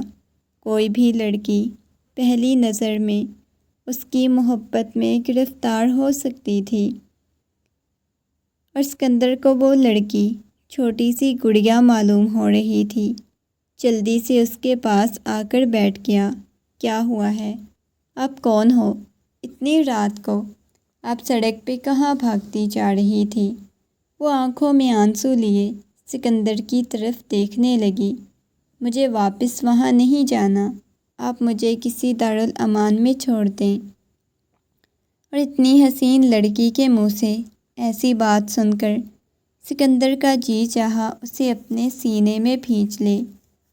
کوئی بھی لڑکی پہلی نظر میں اس کی محبت میں گرفتار ہو سکتی تھی، اور سکندر کو وہ لڑکی چھوٹی سی گڑیا معلوم ہو رہی تھی۔ جلدی سے اس کے پاس آ کر بیٹھ گیا۔ کیا ہوا ہے؟ آپ کون ہو؟ اتنی رات کو آپ سڑک پہ کہاں بھاگتی جا رہی تھی؟ وہ آنکھوں میں آنسو لیے سکندر کی طرف دیکھنے لگی۔ مجھے واپس وہاں نہیں جانا، آپ مجھے کسی دارالامان میں چھوڑ دیں۔ اور اتنی حسین لڑکی کے منہ سے ایسی بات سن کر سکندر کا جی چاہا اسے اپنے سینے میں بھینچ لے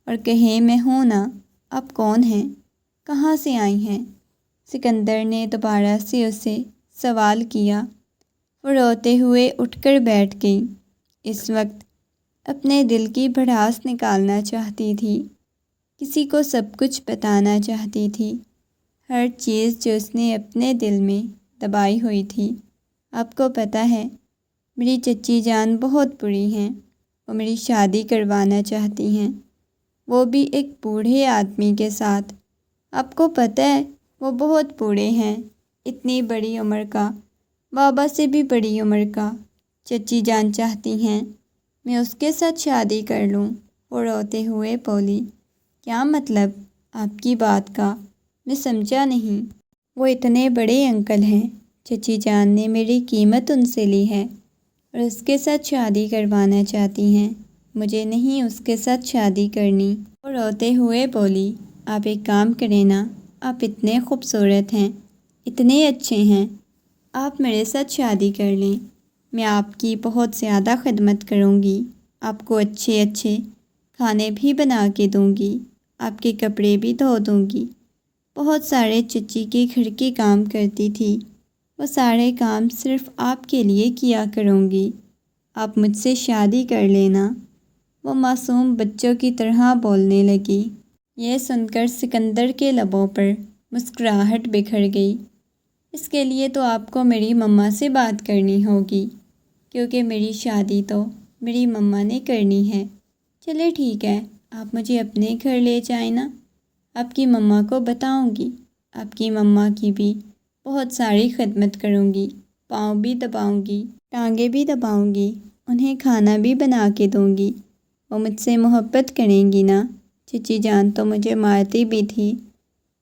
اور کہے، میں ہوں نا، آپ کون ہیں؟ کہاں سے آئی ہیں؟ سکندر نے دوبارہ سے اسے سوال کیا۔ وہ روتے ہوئے اٹھ کر بیٹھ گئی۔ اس وقت اپنے دل کی بھڑاس نکالنا چاہتی تھی، کسی کو سب کچھ بتانا چاہتی تھی، ہر چیز جو اس نے اپنے دل میں دبائی ہوئی تھی۔ آپ کو پتہ ہے، میری چچی جان بہت بری ہیں، وہ میری شادی کروانا چاہتی ہیں، وہ بھی ایک بوڑھے آدمی کے ساتھ۔ آپ کو پتہ ہے وہ بہت بوڑھے ہیں، اتنی بڑی عمر کا، بابا سے بھی بڑی عمر کا۔ چچی جان چاہتی ہیں میں اس کے ساتھ شادی کر لوں۔ وہ روتے ہوئے بولی، کیا مطلب آپ کی بات کا؟ میں سمجھا نہیں۔ وہ اتنے بڑے انکل ہیں، چچی جان نے میری قیمت ان سے لی ہے اور اس کے ساتھ شادی کروانا چاہتی ہیں، مجھے نہیں اس کے ساتھ شادی کرنی۔ وہ روتے ہوئے بولی، آپ ایک کام کریں نا، آپ اتنے خوبصورت ہیں، اتنے اچھے ہیں، آپ میرے ساتھ شادی کر لیں، میں آپ کی بہت زیادہ خدمت کروں گی، آپ کو اچھے اچھے کھانے بھی بنا کے دوں گی، آپ کے کپڑے بھی دھو دوں گی۔ بہت سارے چچی کے گھر کے کام کرتی تھی، وہ سارے کام صرف آپ کے لیے کیا کروں گی، آپ مجھ سے شادی کر لینا۔ وہ معصوم بچوں کی طرح بولنے لگی۔ یہ سن کر سکندر کے لبوں پر مسکراہٹ بکھر گئی۔ اس کے لیے تو آپ کو میری مما سے بات کرنی ہوگی، کیونکہ میری شادی تو میری مما نے کرنی ہے۔ چلے ٹھیک ہے، آپ مجھے اپنے گھر لے جائیں نا، آپ کی مما کو بتاؤں گی، آپ کی مما کی بھی بہت ساری خدمت کروں گی، پاؤں بھی دباؤں گی، ٹانگیں بھی دباؤں گی، انہیں کھانا بھی بنا کے دوں گی، وہ مجھ سے محبت کریں گی نا۔ چچی جان تو مجھے مارتی بھی تھی،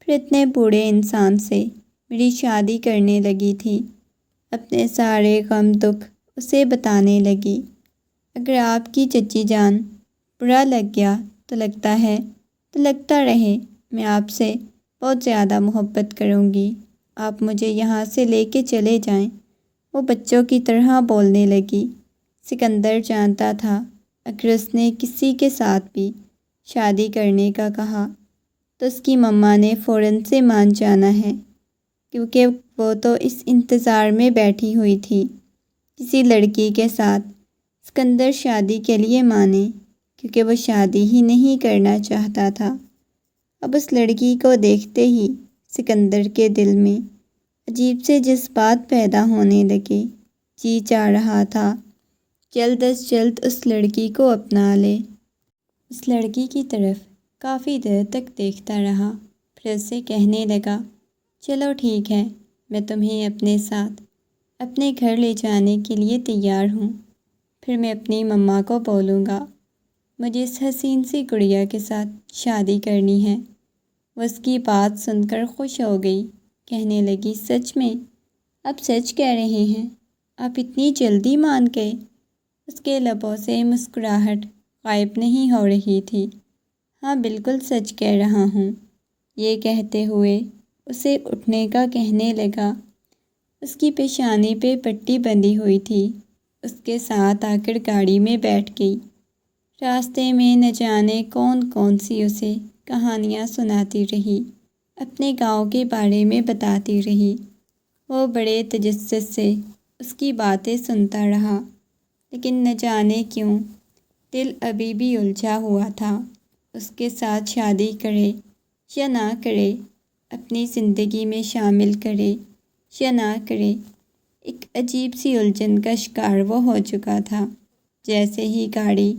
پھر اتنے بوڑھے انسان سے میری شادی کرنے لگی تھی، اپنے سارے غم دکھ اسے بتانے لگی۔ اگر آپ کی چچی جان برا لگ گیا تو لگتا رہے، میں آپ سے بہت زیادہ محبت کروں گی، آپ مجھے یہاں سے لے کے چلے جائیں۔ وہ بچوں کی طرح بولنے لگی۔ سکندر جانتا تھا اگر اس نے کسی کے ساتھ بھی شادی کرنے کا کہا تو اس کی مما نے فوراً سے مان جانا ہے، کیونکہ وہ تو اس انتظار میں بیٹھی ہوئی تھی کسی لڑکی کے ساتھ سکندر شادی کے لیے مانے، کیونکہ وہ شادی ہی نہیں کرنا چاہتا تھا۔ اب اس لڑکی کو دیکھتے ہی سکندر کے دل میں عجیب سے جذبات پیدا ہونے لگے، جی چاہ رہا تھا جلد از جلد اس لڑکی کو اپنا لے۔ اس لڑکی کی طرف کافی دیر تک دیکھتا رہا، پھر اسے کہنے لگا، چلو ٹھیک ہے، میں تمہیں اپنے ساتھ اپنے گھر لے جانے کے لیے تیار ہوں، پھر میں اپنی مما کو بولوں گا مجھے اس حسین سی گڑیا کے ساتھ شادی کرنی ہے۔ وہ اس کی بات سن کر خوش ہو گئی، کہنے لگی، سچ میں آپ سچ کہہ رہے ہیں؟ آپ اتنی جلدی مان گئے؟ اس کے لبوں سے مسکراہٹ غائب نہیں ہو رہی تھی۔ ہاں بالکل سچ کہہ رہا ہوں، یہ کہتے ہوئے اسے اٹھنے کا کہنے لگا۔ اس کی پیشانی پہ پٹی بندھی ہوئی تھی، اس کے ساتھ آ کر گاڑی میں بیٹھ گئی۔ راستے میں نہ جانے کون کون سی اسے کہانیاں سناتی رہی، اپنے گاؤں کے بارے میں بتاتی رہی۔ وہ بڑے تجسس سے اس کی باتیں سنتا رہا، لیکن نہ جانے کیوں دل ابھی بھی الجھا ہوا تھا۔ اس کے ساتھ شادی کرے یا نہ کرے، اپنی زندگی میں شامل کرے یا نہ کرے، ایک عجیب سی الجھن کا شکار وہ ہو چکا تھا۔ جیسے ہی گاڑی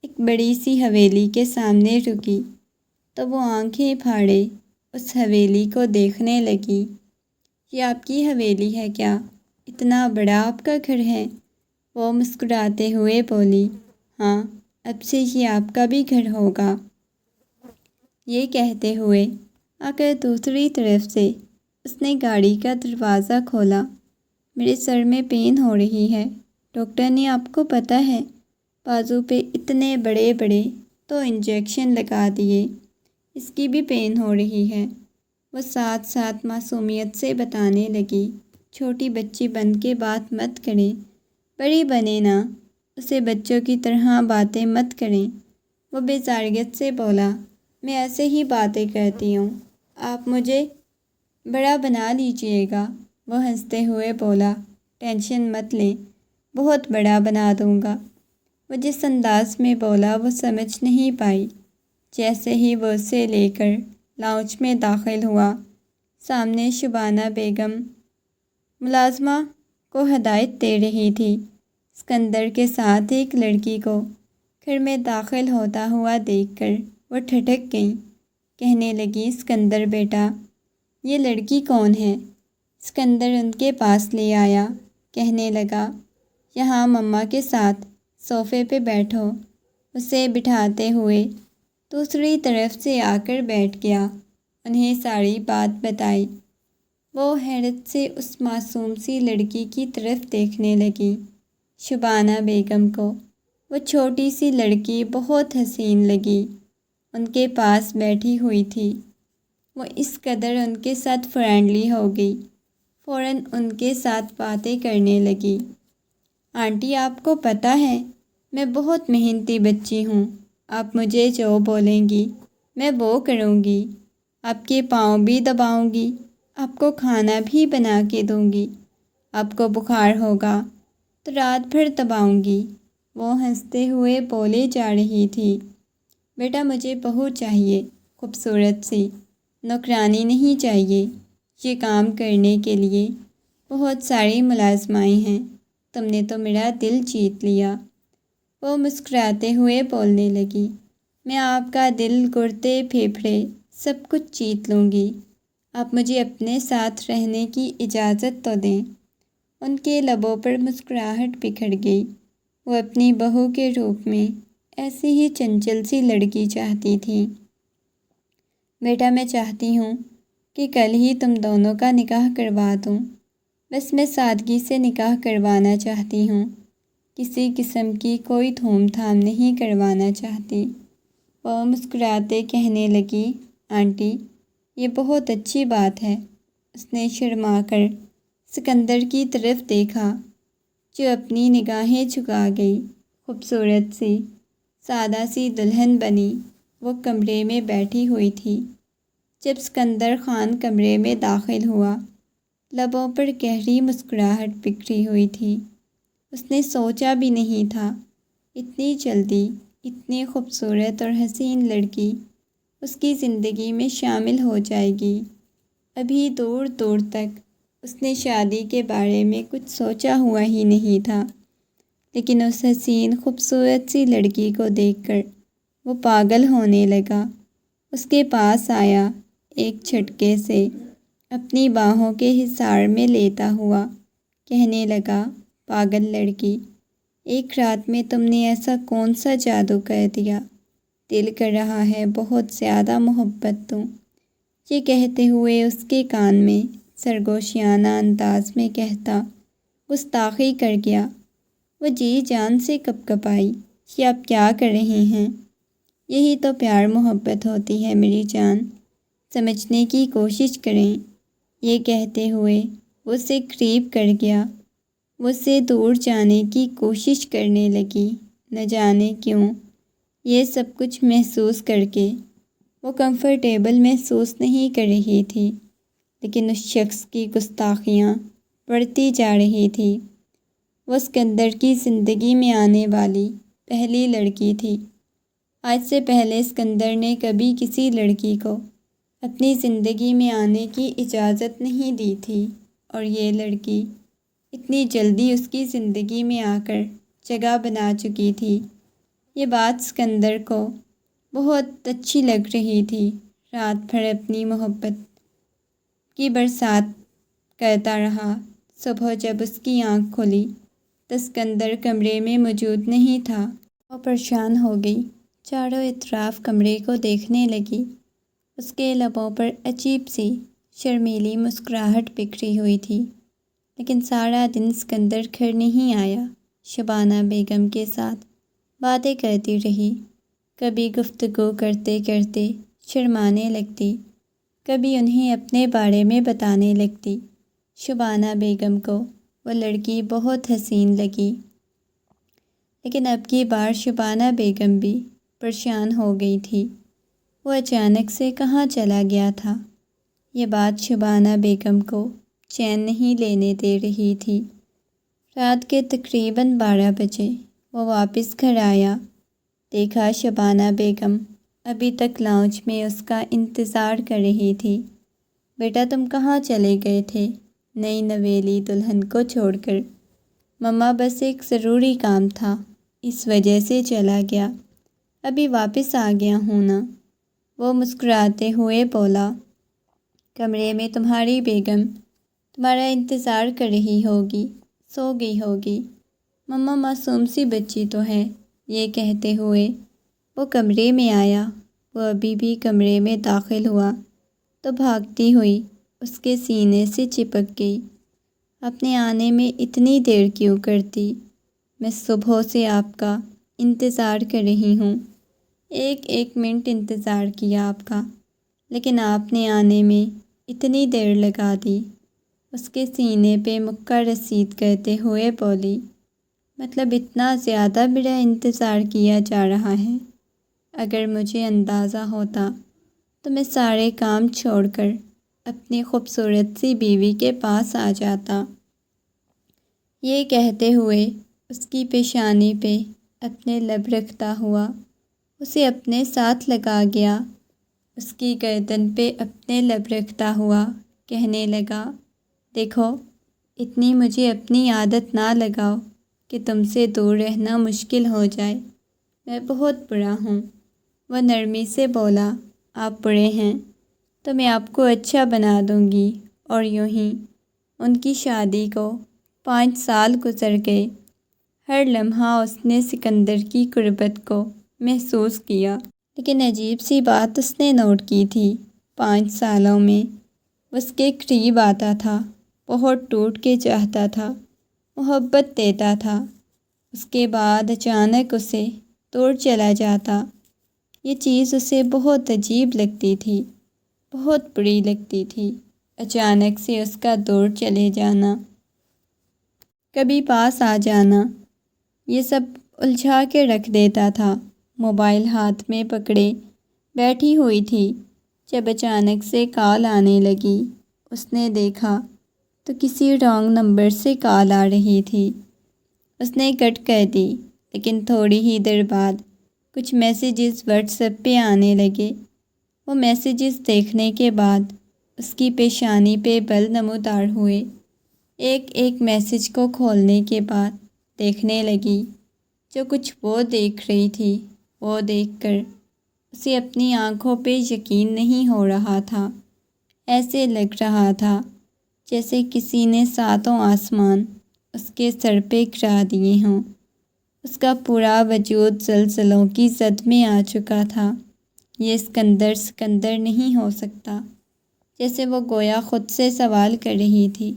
ایک بڑی سی حویلی کے سامنے رکی تو وہ آنکھیں پھاڑے اس حویلی کو دیکھنے لگی۔ یہ آپ کی حویلی ہے کیا؟ اتنا بڑا آپ کا گھر ہے؟ وہ مسکراتے ہوئے بولی، ہاں، اب سے یہ آپ کا بھی گھر ہوگا۔ یہ کہتے ہوئے آ کر دوسری طرف سے اس نے گاڑی کا دروازہ کھولا۔ میرے سر میں پین ہو رہی ہے، ڈاکٹر نے آپ کو پتہ ہے بازو پہ اتنے بڑے بڑے تو انجیکشن لگا دیے، اس کی بھی پین ہو رہی ہے۔ وہ ساتھ ساتھ معصومیت سے بتانے لگی، چھوٹی بچی بن کے بات مت کریں، بڑی بنے نا، اسے بچوں کی طرح باتیں مت کریں۔ وہ بیزاریت سے بولا، میں ایسے ہی باتیں کرتی ہوں، آپ مجھے بڑا بنا لیجئے گا۔ وہ ہنستے ہوئے بولا، ٹینشن مت لیں، بہت بڑا بنا دوں گا۔ وہ جس انداز میں بولا وہ سمجھ نہیں پائی۔ جیسے ہی وہ اسے لے کر لاؤنج میں داخل ہوا، سامنے شبانہ بیگم ملازمہ کو ہدایت دے رہی تھی۔ اسکندر کے ساتھ ایک لڑکی کو گھر میں داخل ہوتا ہوا دیکھ کر وہ ٹھٹک گئیں، کہنے لگی، اسکندر بیٹا، یہ لڑکی کون ہے؟ اسکندر ان کے پاس لے آیا، کہنے لگا، یہاں مما کے ساتھ صوفے پہ بیٹھو۔ اسے بٹھاتے ہوئے دوسری طرف سے آ کر بیٹھ گیا، انہیں ساری بات بتائی۔ وہ حیرت سے اس معصوم سی لڑکی کی طرف دیکھنے لگی، شبانہ بیگم کو وہ چھوٹی سی لڑکی بہت حسین لگی، ان کے پاس بیٹھی ہوئی تھی۔ وہ اس قدر ان کے ساتھ فرینڈلی ہو گئی، فوراً ان کے ساتھ باتیں کرنے لگی۔ آنٹی، آپ کو پتہ ہے میں بہت محنتی بچی ہوں، آپ مجھے جو بولیں گی میں وہ کروں گی، آپ کے پاؤں بھی دباؤں گی، آپ کو کھانا بھی بنا کے دوں گی، آپ کو بخار ہوگا تو رات بھر دباؤں گی۔ وہ ہنستے ہوئے بولے جا رہی تھی، بیٹا مجھے بہو چاہیے، خوبصورت سی، نوکرانی نہیں چاہیے، یہ کام کرنے کے لیے بہت ساری ملازمائیں ہیں، تم نے تو میرا دل جیت لیا۔ وہ مسکراتے ہوئے بولنے لگی، میں آپ کا دل، گردے، پھیپھڑے سب کچھ جیت لوں گی، آپ مجھے اپنے ساتھ رہنے کی اجازت تو دیں۔ ان کے لبوں پر مسکراہٹ بکھر گئی، وہ اپنی بہو کے روپ میں ایسی ہی چنچل سی لڑکی چاہتی تھی۔ بیٹا میں چاہتی ہوں کہ کل ہی تم دونوں کا نکاح کروا دوں، بس میں سادگی سے نکاح کروانا چاہتی ہوں، کسی قسم کی کوئی دھوم دھام نہیں کروانا چاہتی۔ وہ مسکراتے کہنے لگی، آنٹی یہ بہت اچھی بات ہے۔ اس نے شرما کر سکندر کی طرف دیکھا، جو اپنی نگاہیں جھکا گئی، خوبصورت سی سادہ سی دلہن بنی وہ کمرے میں بیٹھی ہوئی تھی۔ جب سکندر خان کمرے میں داخل ہوا، لبوں پر گہری مسکراہٹ بکھری ہوئی تھی۔ اس نے سوچا بھی نہیں تھا اتنی جلدی اتنی خوبصورت اور حسین لڑکی اس کی زندگی میں شامل ہو جائے گی۔ ابھی دور دور تک اس نے شادی کے بارے میں کچھ سوچا ہوا ہی نہیں تھا، لیکن اس حسین خوبصورت سی لڑکی کو دیکھ کر وہ پاگل ہونے لگا۔ اس کے پاس آیا، ایک جھٹکے سے اپنی باہوں کے حصار میں لیتا ہوا کہنے لگا، پاگل لڑکی، ایک رات میں تم نے ایسا کون سا جادو کر دیا، دل کر رہا ہے بہت زیادہ محبت دوں۔ یہ کہتے ہوئے اس کے کان میں سرگوشیانہ انداز میں کہتا گستاخی کر گیا۔ وہ جی جان سے کپکپائی، یہ آپ کیا کر رہے ہیں؟ یہی تو پیار محبت ہوتی ہے میری جان، سمجھنے کی کوشش کریں۔ یہ کہتے ہوئے وہ اسے قریب کر گیا، وہ اس سے دور جانے کی کوشش کرنے لگی۔ نہ جانے کیوں یہ سب کچھ محسوس کر کے وہ کمفرٹیبل محسوس نہیں کر رہی تھی، لیکن اس شخص کی گستاخیاں بڑھتی جا رہی تھی۔ وہ سکندر کی زندگی میں آنے والی پہلی لڑکی تھی۔ آج سے پہلے سکندر نے کبھی کسی لڑکی کو اپنی زندگی میں آنے کی اجازت نہیں دی تھی، اور یہ لڑکی اتنی جلدی اس کی زندگی میں آ کر جگہ بنا چکی تھی۔ یہ بات سکندر کو بہت اچھی لگ رہی تھی۔ رات بھر اپنی محبت کی برسات کرتا رہا۔ صبح جب اس کی آنکھ کھلی تو سکندر کمرے میں موجود نہیں تھا۔ وہ پریشان ہو گئی، چاروں اطراف کمرے کو دیکھنے لگی، اس کے لبوں پر عجیب سی شرمیلی مسکراہٹ بکھری ہوئی تھی، لیکن سارا دن اسکندر گھر نہیں آیا۔ شبانہ بیگم کے ساتھ باتیں کرتی رہی، کبھی گفتگو کرتے کرتے شرمانے لگتی، کبھی انہیں اپنے بارے میں بتانے لگتی۔ شبانہ بیگم کو وہ لڑکی بہت حسین لگی، لیکن اب کی بار شبانہ بیگم بھی پریشان ہو گئی تھی۔ وہ اچانک سے کہاں چلا گیا تھا؟ یہ بات شبانہ بیگم کو چین نہیں لینے دے رہی تھی۔ رات کے تقریباً 12 بجے وہ واپس گھر آیا۔ دیکھا شبانہ بیگم ابھی تک لاؤنج میں اس کا انتظار کر رہی تھی۔ بیٹا تم کہاں چلے گئے تھے نئی نویلی دلہن کو چھوڑ کر؟ مما بس ایک ضروری کام تھا، اس وجہ سے چلا گیا، ابھی واپس آ گیا ہوں نا۔ وہ مسکراتے ہوئے بولا، کمرے میں تمہاری بیگم تمہارا انتظار کر رہی ہوگی، سو گئی ہوگی۔ مما معصوم سی بچی تو ہے۔ یہ کہتے ہوئے وہ کمرے میں آیا۔ وہ ابھی بھی کمرے میں داخل ہوا تو بھاگتی ہوئی اس کے سینے سے چپک گئی۔ اپنے آنے میں اتنی دیر کیوں کرتی؟ میں صبح سے آپ کا انتظار کر رہی ہوں، ایک منٹ انتظار کیا آپ کا، لیکن آپ نے آنے میں اتنی دیر لگا دی۔ اس کے سینے پہ مکہ رسید کرتے ہوئے بولی، مطلب اتنا زیادہ میرا انتظار کیا جا رہا ہے؟ اگر مجھے اندازہ ہوتا تو میں سارے کام چھوڑ کر اپنی خوبصورت سی بیوی کے پاس آ جاتا۔ یہ کہتے ہوئے اس کی پیشانی پہ اپنے لب رکھتا ہوا اسے اپنے ساتھ لگا گیا۔ اس کی گردن پہ اپنے لب رکھتا ہوا کہنے لگا، دیکھو اتنی مجھے اپنی عادت نہ لگاؤ کہ تم سے دور رہنا مشکل ہو جائے، میں بہت برا ہوں۔ وہ نرمی سے بولا، آپ برے ہیں تو میں آپ کو اچھا بنا دوں گی۔ اور یوں ہی ان کی شادی کو 5 سال گزر گئے۔ ہر لمحہ اس نے سکندر کی قربت کو محسوس کیا، لیکن عجیب سی بات اس نے نوٹ کی تھی، 5 سالوں میں اس کے قریب آتا تھا، بہت ٹوٹ کے چاہتا تھا، محبت دیتا تھا، اس کے بعد اچانک اسے دور چلا جاتا۔ یہ چیز اسے بہت عجیب لگتی تھی، بہت بری لگتی تھی، اچانک سے اس کا دور چلے جانا، کبھی پاس آ جانا، یہ سب الجھا کے رکھ دیتا تھا۔ موبائل ہاتھ میں پکڑے بیٹھی ہوئی تھی، جب اچانک سے کال آنے لگی۔ اس نے دیکھا تو کسی رانگ نمبر سے کال آ رہی تھی۔ اس نے کٹ کر دی، لیکن تھوڑی ہی دیر بعد کچھ میسیجز واٹس ایپ پہ آنے لگے۔ وہ میسیجز دیکھنے کے بعد اس کی پیشانی پہ بل نمودار ہوئے۔ ایک میسیج کو کھولنے کے بعد دیکھنے لگی۔ جو کچھ وہ دیکھ رہی تھی وہ دیکھ کر اسے اپنی آنکھوں پہ یقین نہیں ہو رہا تھا۔ ایسے لگ رہا تھا جیسے کسی نے 7 آسمان اس کے سر پہ گرا دیے ہوں۔ اس کا پورا وجود زلزلوں کی زد میں آ چکا تھا۔ یہ سکندر نہیں ہو سکتا، جیسے وہ گویا خود سے سوال کر رہی تھی،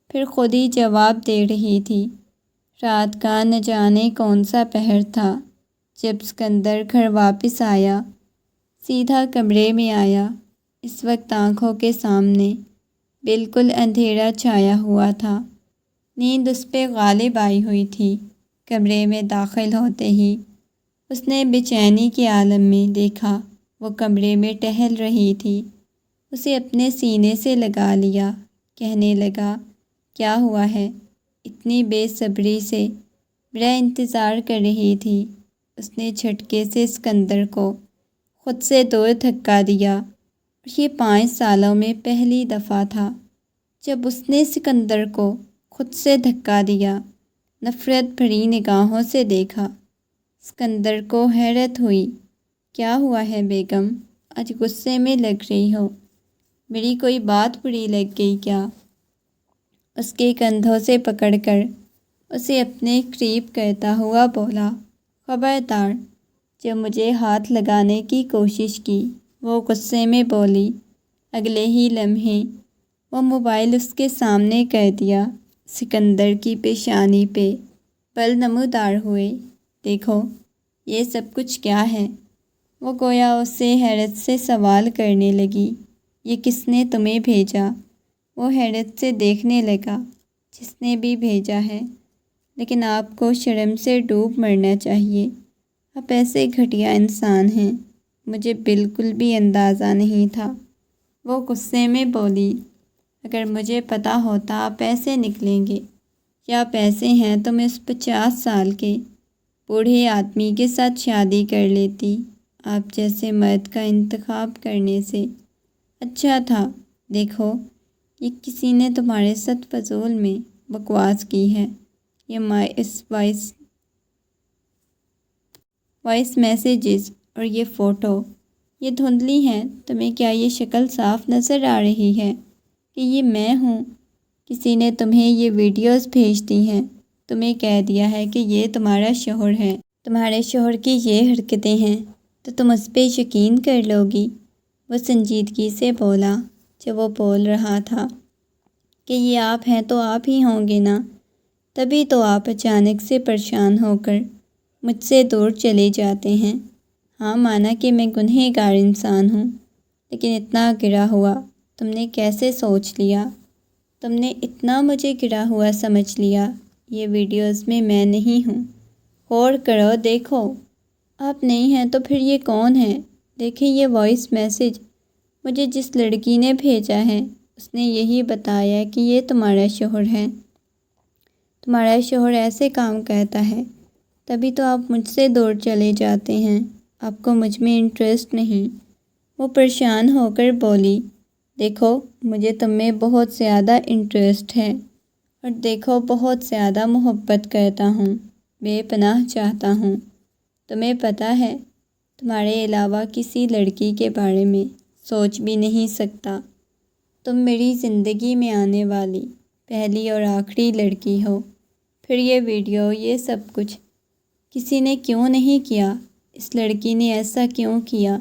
پھر خود ہی جواب دے رہی تھی۔ رات کا نہ جانے کون سا پہر تھا جب سکندر گھر واپس آیا، سیدھا کمرے میں آیا۔ اس وقت آنکھوں کے سامنے بالکل اندھیرا چھایا ہوا تھا، نیند اس پہ غالب آئی ہوئی تھی۔ کمرے میں داخل ہوتے ہی اس نے بے چینی کے عالم میں دیکھا وہ کمرے میں ٹہل رہی تھی۔ اسے اپنے سینے سے لگا لیا، کہنے لگا، کیا ہوا ہے؟ اتنی بے صبری سے میرا انتظار کر رہی تھی۔ اس نے جھٹکے سے سکندر کو خود سے دور دھکا دیا، اور یہ 5 سالوں میں پہلی دفعہ تھا جب اس نے سکندر کو خود سے دھکا دیا۔ نفرت بھری نگاہوں سے دیکھا۔ سکندر کو حیرت ہوئی، کیا ہوا ہے بیگم؟ آج غصے میں لگ رہی ہو، میری کوئی بات بری لگ گئی کیا؟ اس کے کندھوں سے پکڑ کر اسے اپنے قریب کرتا ہوا بولا، خبردار، جب مجھے ہاتھ لگانے کی کوشش کی وہ غصے میں بولی۔ اگلے ہی لمحے وہ موبائل اس کے سامنے کر دیا۔ سکندر کی پیشانی پہ پل نمودار ہوئے۔ دیکھو، یہ سب کچھ کیا ہے؟ وہ گویا اسے حیرت سے سوال کرنے لگی۔ یہ کس نے تمہیں بھیجا؟ وہ حیرت سے دیکھنے لگا۔ جس نے بھی بھیجا ہے، لیکن آپ کو شرم سے ڈوب مرنا چاہیے۔ آپ ایسے گھٹیا انسان ہیں، مجھے بالکل بھی اندازہ نہیں تھا۔ وہ غصے میں بولی، اگر مجھے پتہ ہوتا آپ ایسے نکلیں گے یا آپ ایسے ہیں تو میں اس 50 سال کے بوڑھے آدمی کے ساتھ شادی کر لیتی۔ آپ جیسے مرد کا انتخاب کرنے سے اچھا تھا۔ دیکھو، یہ کسی نے تمہارے ساتھ فضول میں بکواس کی ہے۔ یہ وائس میسیجز اور یہ فوٹو، یہ دھندلی ہیں۔ تمہیں کیا یہ شکل صاف نظر آ رہی ہے کہ یہ میں ہوں؟ کسی نے تمہیں یہ ویڈیوز بھیج دی ہیں، تمہیں کہہ دیا ہے کہ یہ تمہارا شوہر ہے، تمہارے شوہر کی یہ حرکتیں ہیں، تو تم اس پہ یقین کر لو گی؟ وہ سنجیدگی سے بولا۔ جب وہ بول رہا تھا کہ یہ آپ ہیں تو آپ ہی ہوں گے نا، تبھی تو آپ اچانک سے پریشان ہو کر مجھ سے دور چلے جاتے ہیں۔ ہاں، مانا کہ میں گنہگار انسان ہوں، لیکن اتنا گرا ہوا تم نے کیسے سوچ لیا؟ تم نے اتنا مجھے گرا ہوا سمجھ لیا؟ یہ ویڈیوز میں نہیں ہوں۔ غور کرو، دیکھو۔ آپ نہیں ہیں تو پھر یہ کون ہے؟ دیکھیں یہ وائس میسیج مجھے جس لڑکی نے بھیجا ہے، اس نے یہی بتایا کہ یہ تمہارا شوہر ہے۔ تمہارا شوہر ایسے کام کرتا ہے، تبھی تو آپ مجھ سے دور چلے جاتے ہیں۔ آپ کو مجھ میں انٹرسٹ نہیں۔ وہ پریشان ہو کر بولی، دیکھو، مجھے تم میں بہت زیادہ انٹرسٹ ہے، اور دیکھو بہت زیادہ محبت کرتا ہوں، بے پناہ چاہتا ہوں۔ تمہیں پتہ ہے، تمہارے علاوہ کسی لڑکی کے بارے میں سوچ بھی نہیں سکتا۔ تم میری زندگی میں آنے والی پہلی اور آخری لڑکی ہو۔ پھر یہ ویڈیو، یہ سب کچھ کسی نے کیوں نہیں کیا؟ اس لڑکی نے ایسا کیوں کیا؟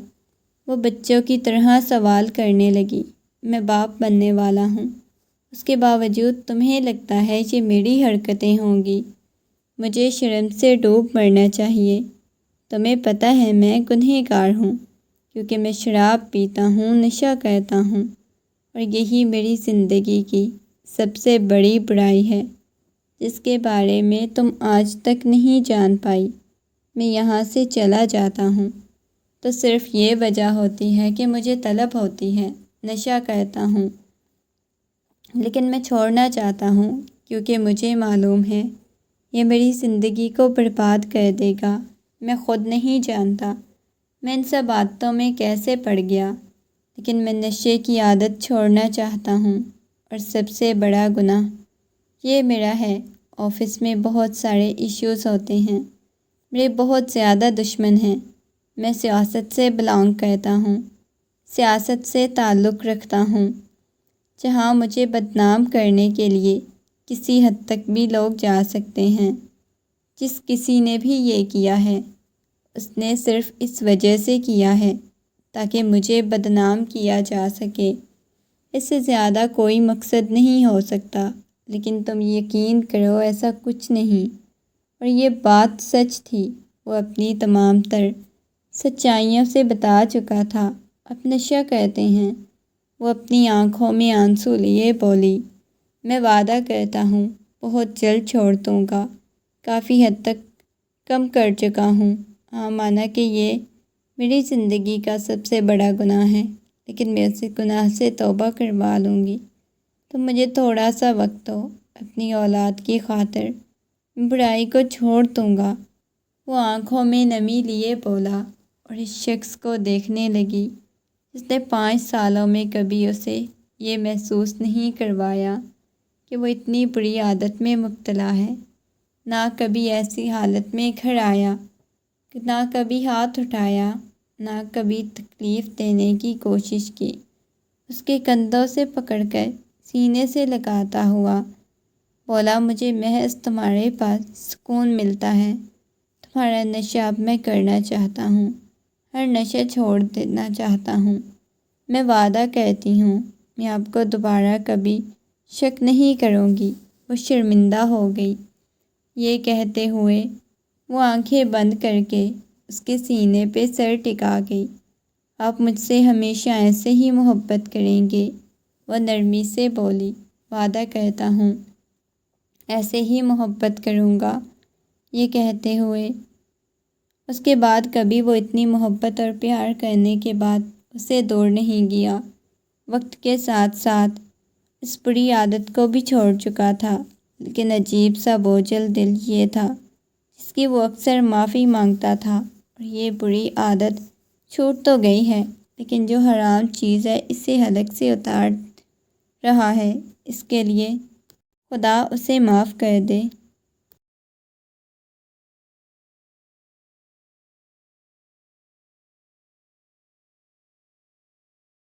وہ بچوں کی طرح سوال کرنے لگی۔ میں باپ بننے والا ہوں، اس کے باوجود تمہیں لگتا ہے یہ میری حرکتیں ہوں گی؟ مجھے شرم سے ڈوب مرنا چاہیے۔ تمہیں پتہ ہے میں گنہگار ہوں، کیونکہ میں شراب پیتا ہوں، نشہ کرتا ہوں، اور یہی میری زندگی کی سب سے بڑی برائی ہے، جس کے بارے میں تم آج تک نہیں جان پائی۔ میں یہاں سے چلا جاتا ہوں تو صرف یہ وجہ ہوتی ہے کہ مجھے طلب ہوتی ہے، نشہ کرتا ہوں، لیکن میں چھوڑنا چاہتا ہوں کیونکہ مجھے معلوم ہے یہ میری زندگی کو برباد کر دے گا۔ میں خود نہیں جانتا میں ان سب عادتوں میں کیسے پڑ گیا، لیکن میں نشے کی عادت چھوڑنا چاہتا ہوں، اور سب سے بڑا گناہ یہ میرا ہے۔ آفس میں بہت سارے ایشوز ہوتے ہیں، میرے بہت زیادہ دشمن ہیں۔ میں سیاست سے بلانگ کرتا ہوں، سیاست سے تعلق رکھتا ہوں، جہاں مجھے بدنام کرنے کے لیے کسی حد تک بھی لوگ جا سکتے ہیں۔ جس کسی نے بھی یہ کیا ہے، اس نے صرف اس وجہ سے کیا ہے تاکہ مجھے بدنام کیا جا سکے۔ اس سے زیادہ کوئی مقصد نہیں ہو سکتا، لیکن تم یقین کرو ایسا کچھ نہیں۔ اور یہ بات سچ تھی، وہ اپنی تمام تر سچائیوں سے بتا چکا تھا۔ اب نشہ کرتے ہیں۔ وہ اپنی آنکھوں میں آنسو لیے بولی، میں وعدہ کرتا ہوں بہت جلد چھوڑ دوں گا، کافی حد تک کم کر چکا ہوں۔ ہاں، مانا کہ یہ میری زندگی کا سب سے بڑا گناہ ہے، لیکن میں اس گناہ سے توبہ کروا لوں گی۔ تو مجھے تھوڑا سا وقت دو، اپنی اولاد کی خاطر برائی کو چھوڑ دوں گا۔ وہ آنکھوں میں نمی لیے بولا، اور اس شخص کو دیکھنے لگی جس نے 5 سالوں میں کبھی اسے یہ محسوس نہیں کروایا کہ وہ اتنی بری عادت میں مبتلا ہے۔ نہ کبھی ایسی حالت میں گھر آیا، نہ کبھی ہاتھ اٹھایا، نہ کبھی تکلیف دینے کی کوشش کی۔ اس کے کندھوں سے پکڑ کر سینے سے لگاتا ہوا بولا، مجھے محض تمہارے پاس سکون ملتا ہے، تمہارا نشہ اب میں کرنا چاہتا ہوں۔ ہر نشہ چھوڑ دینا چاہتا ہوں۔ میں وعدہ کرتی ہوں میں آپ کو دوبارہ کبھی شک نہیں کروں گی۔ وہ شرمندہ ہو گئی۔ یہ کہتے ہوئے وہ آنکھیں بند کر کے اس کے سینے پہ سر ٹکا گئی۔ آپ مجھ سے ہمیشہ ایسے ہی محبت کریں گے؟ وہ نرمی سے بولی۔ وعدہ کرتا ہوں ایسے ہی محبت کروں گا۔ یہ کہتے ہوئے اس کے بعد کبھی وہ اتنی محبت اور پیار کرنے کے بعد اسے دور نہیں گیا۔ وقت کے ساتھ ساتھ اس بری عادت کو بھی چھوڑ چکا تھا، لیکن عجیب سا بوجھل دل یہ تھا جس کی وہ اکثر معافی مانگتا تھا۔ اور یہ بری عادت چھوٹ تو گئی ہے، لیکن جو حرام چیز ہے اسے حلق سے اتار رہا ہے، اس کے لیے خدا اسے معاف کر دے۔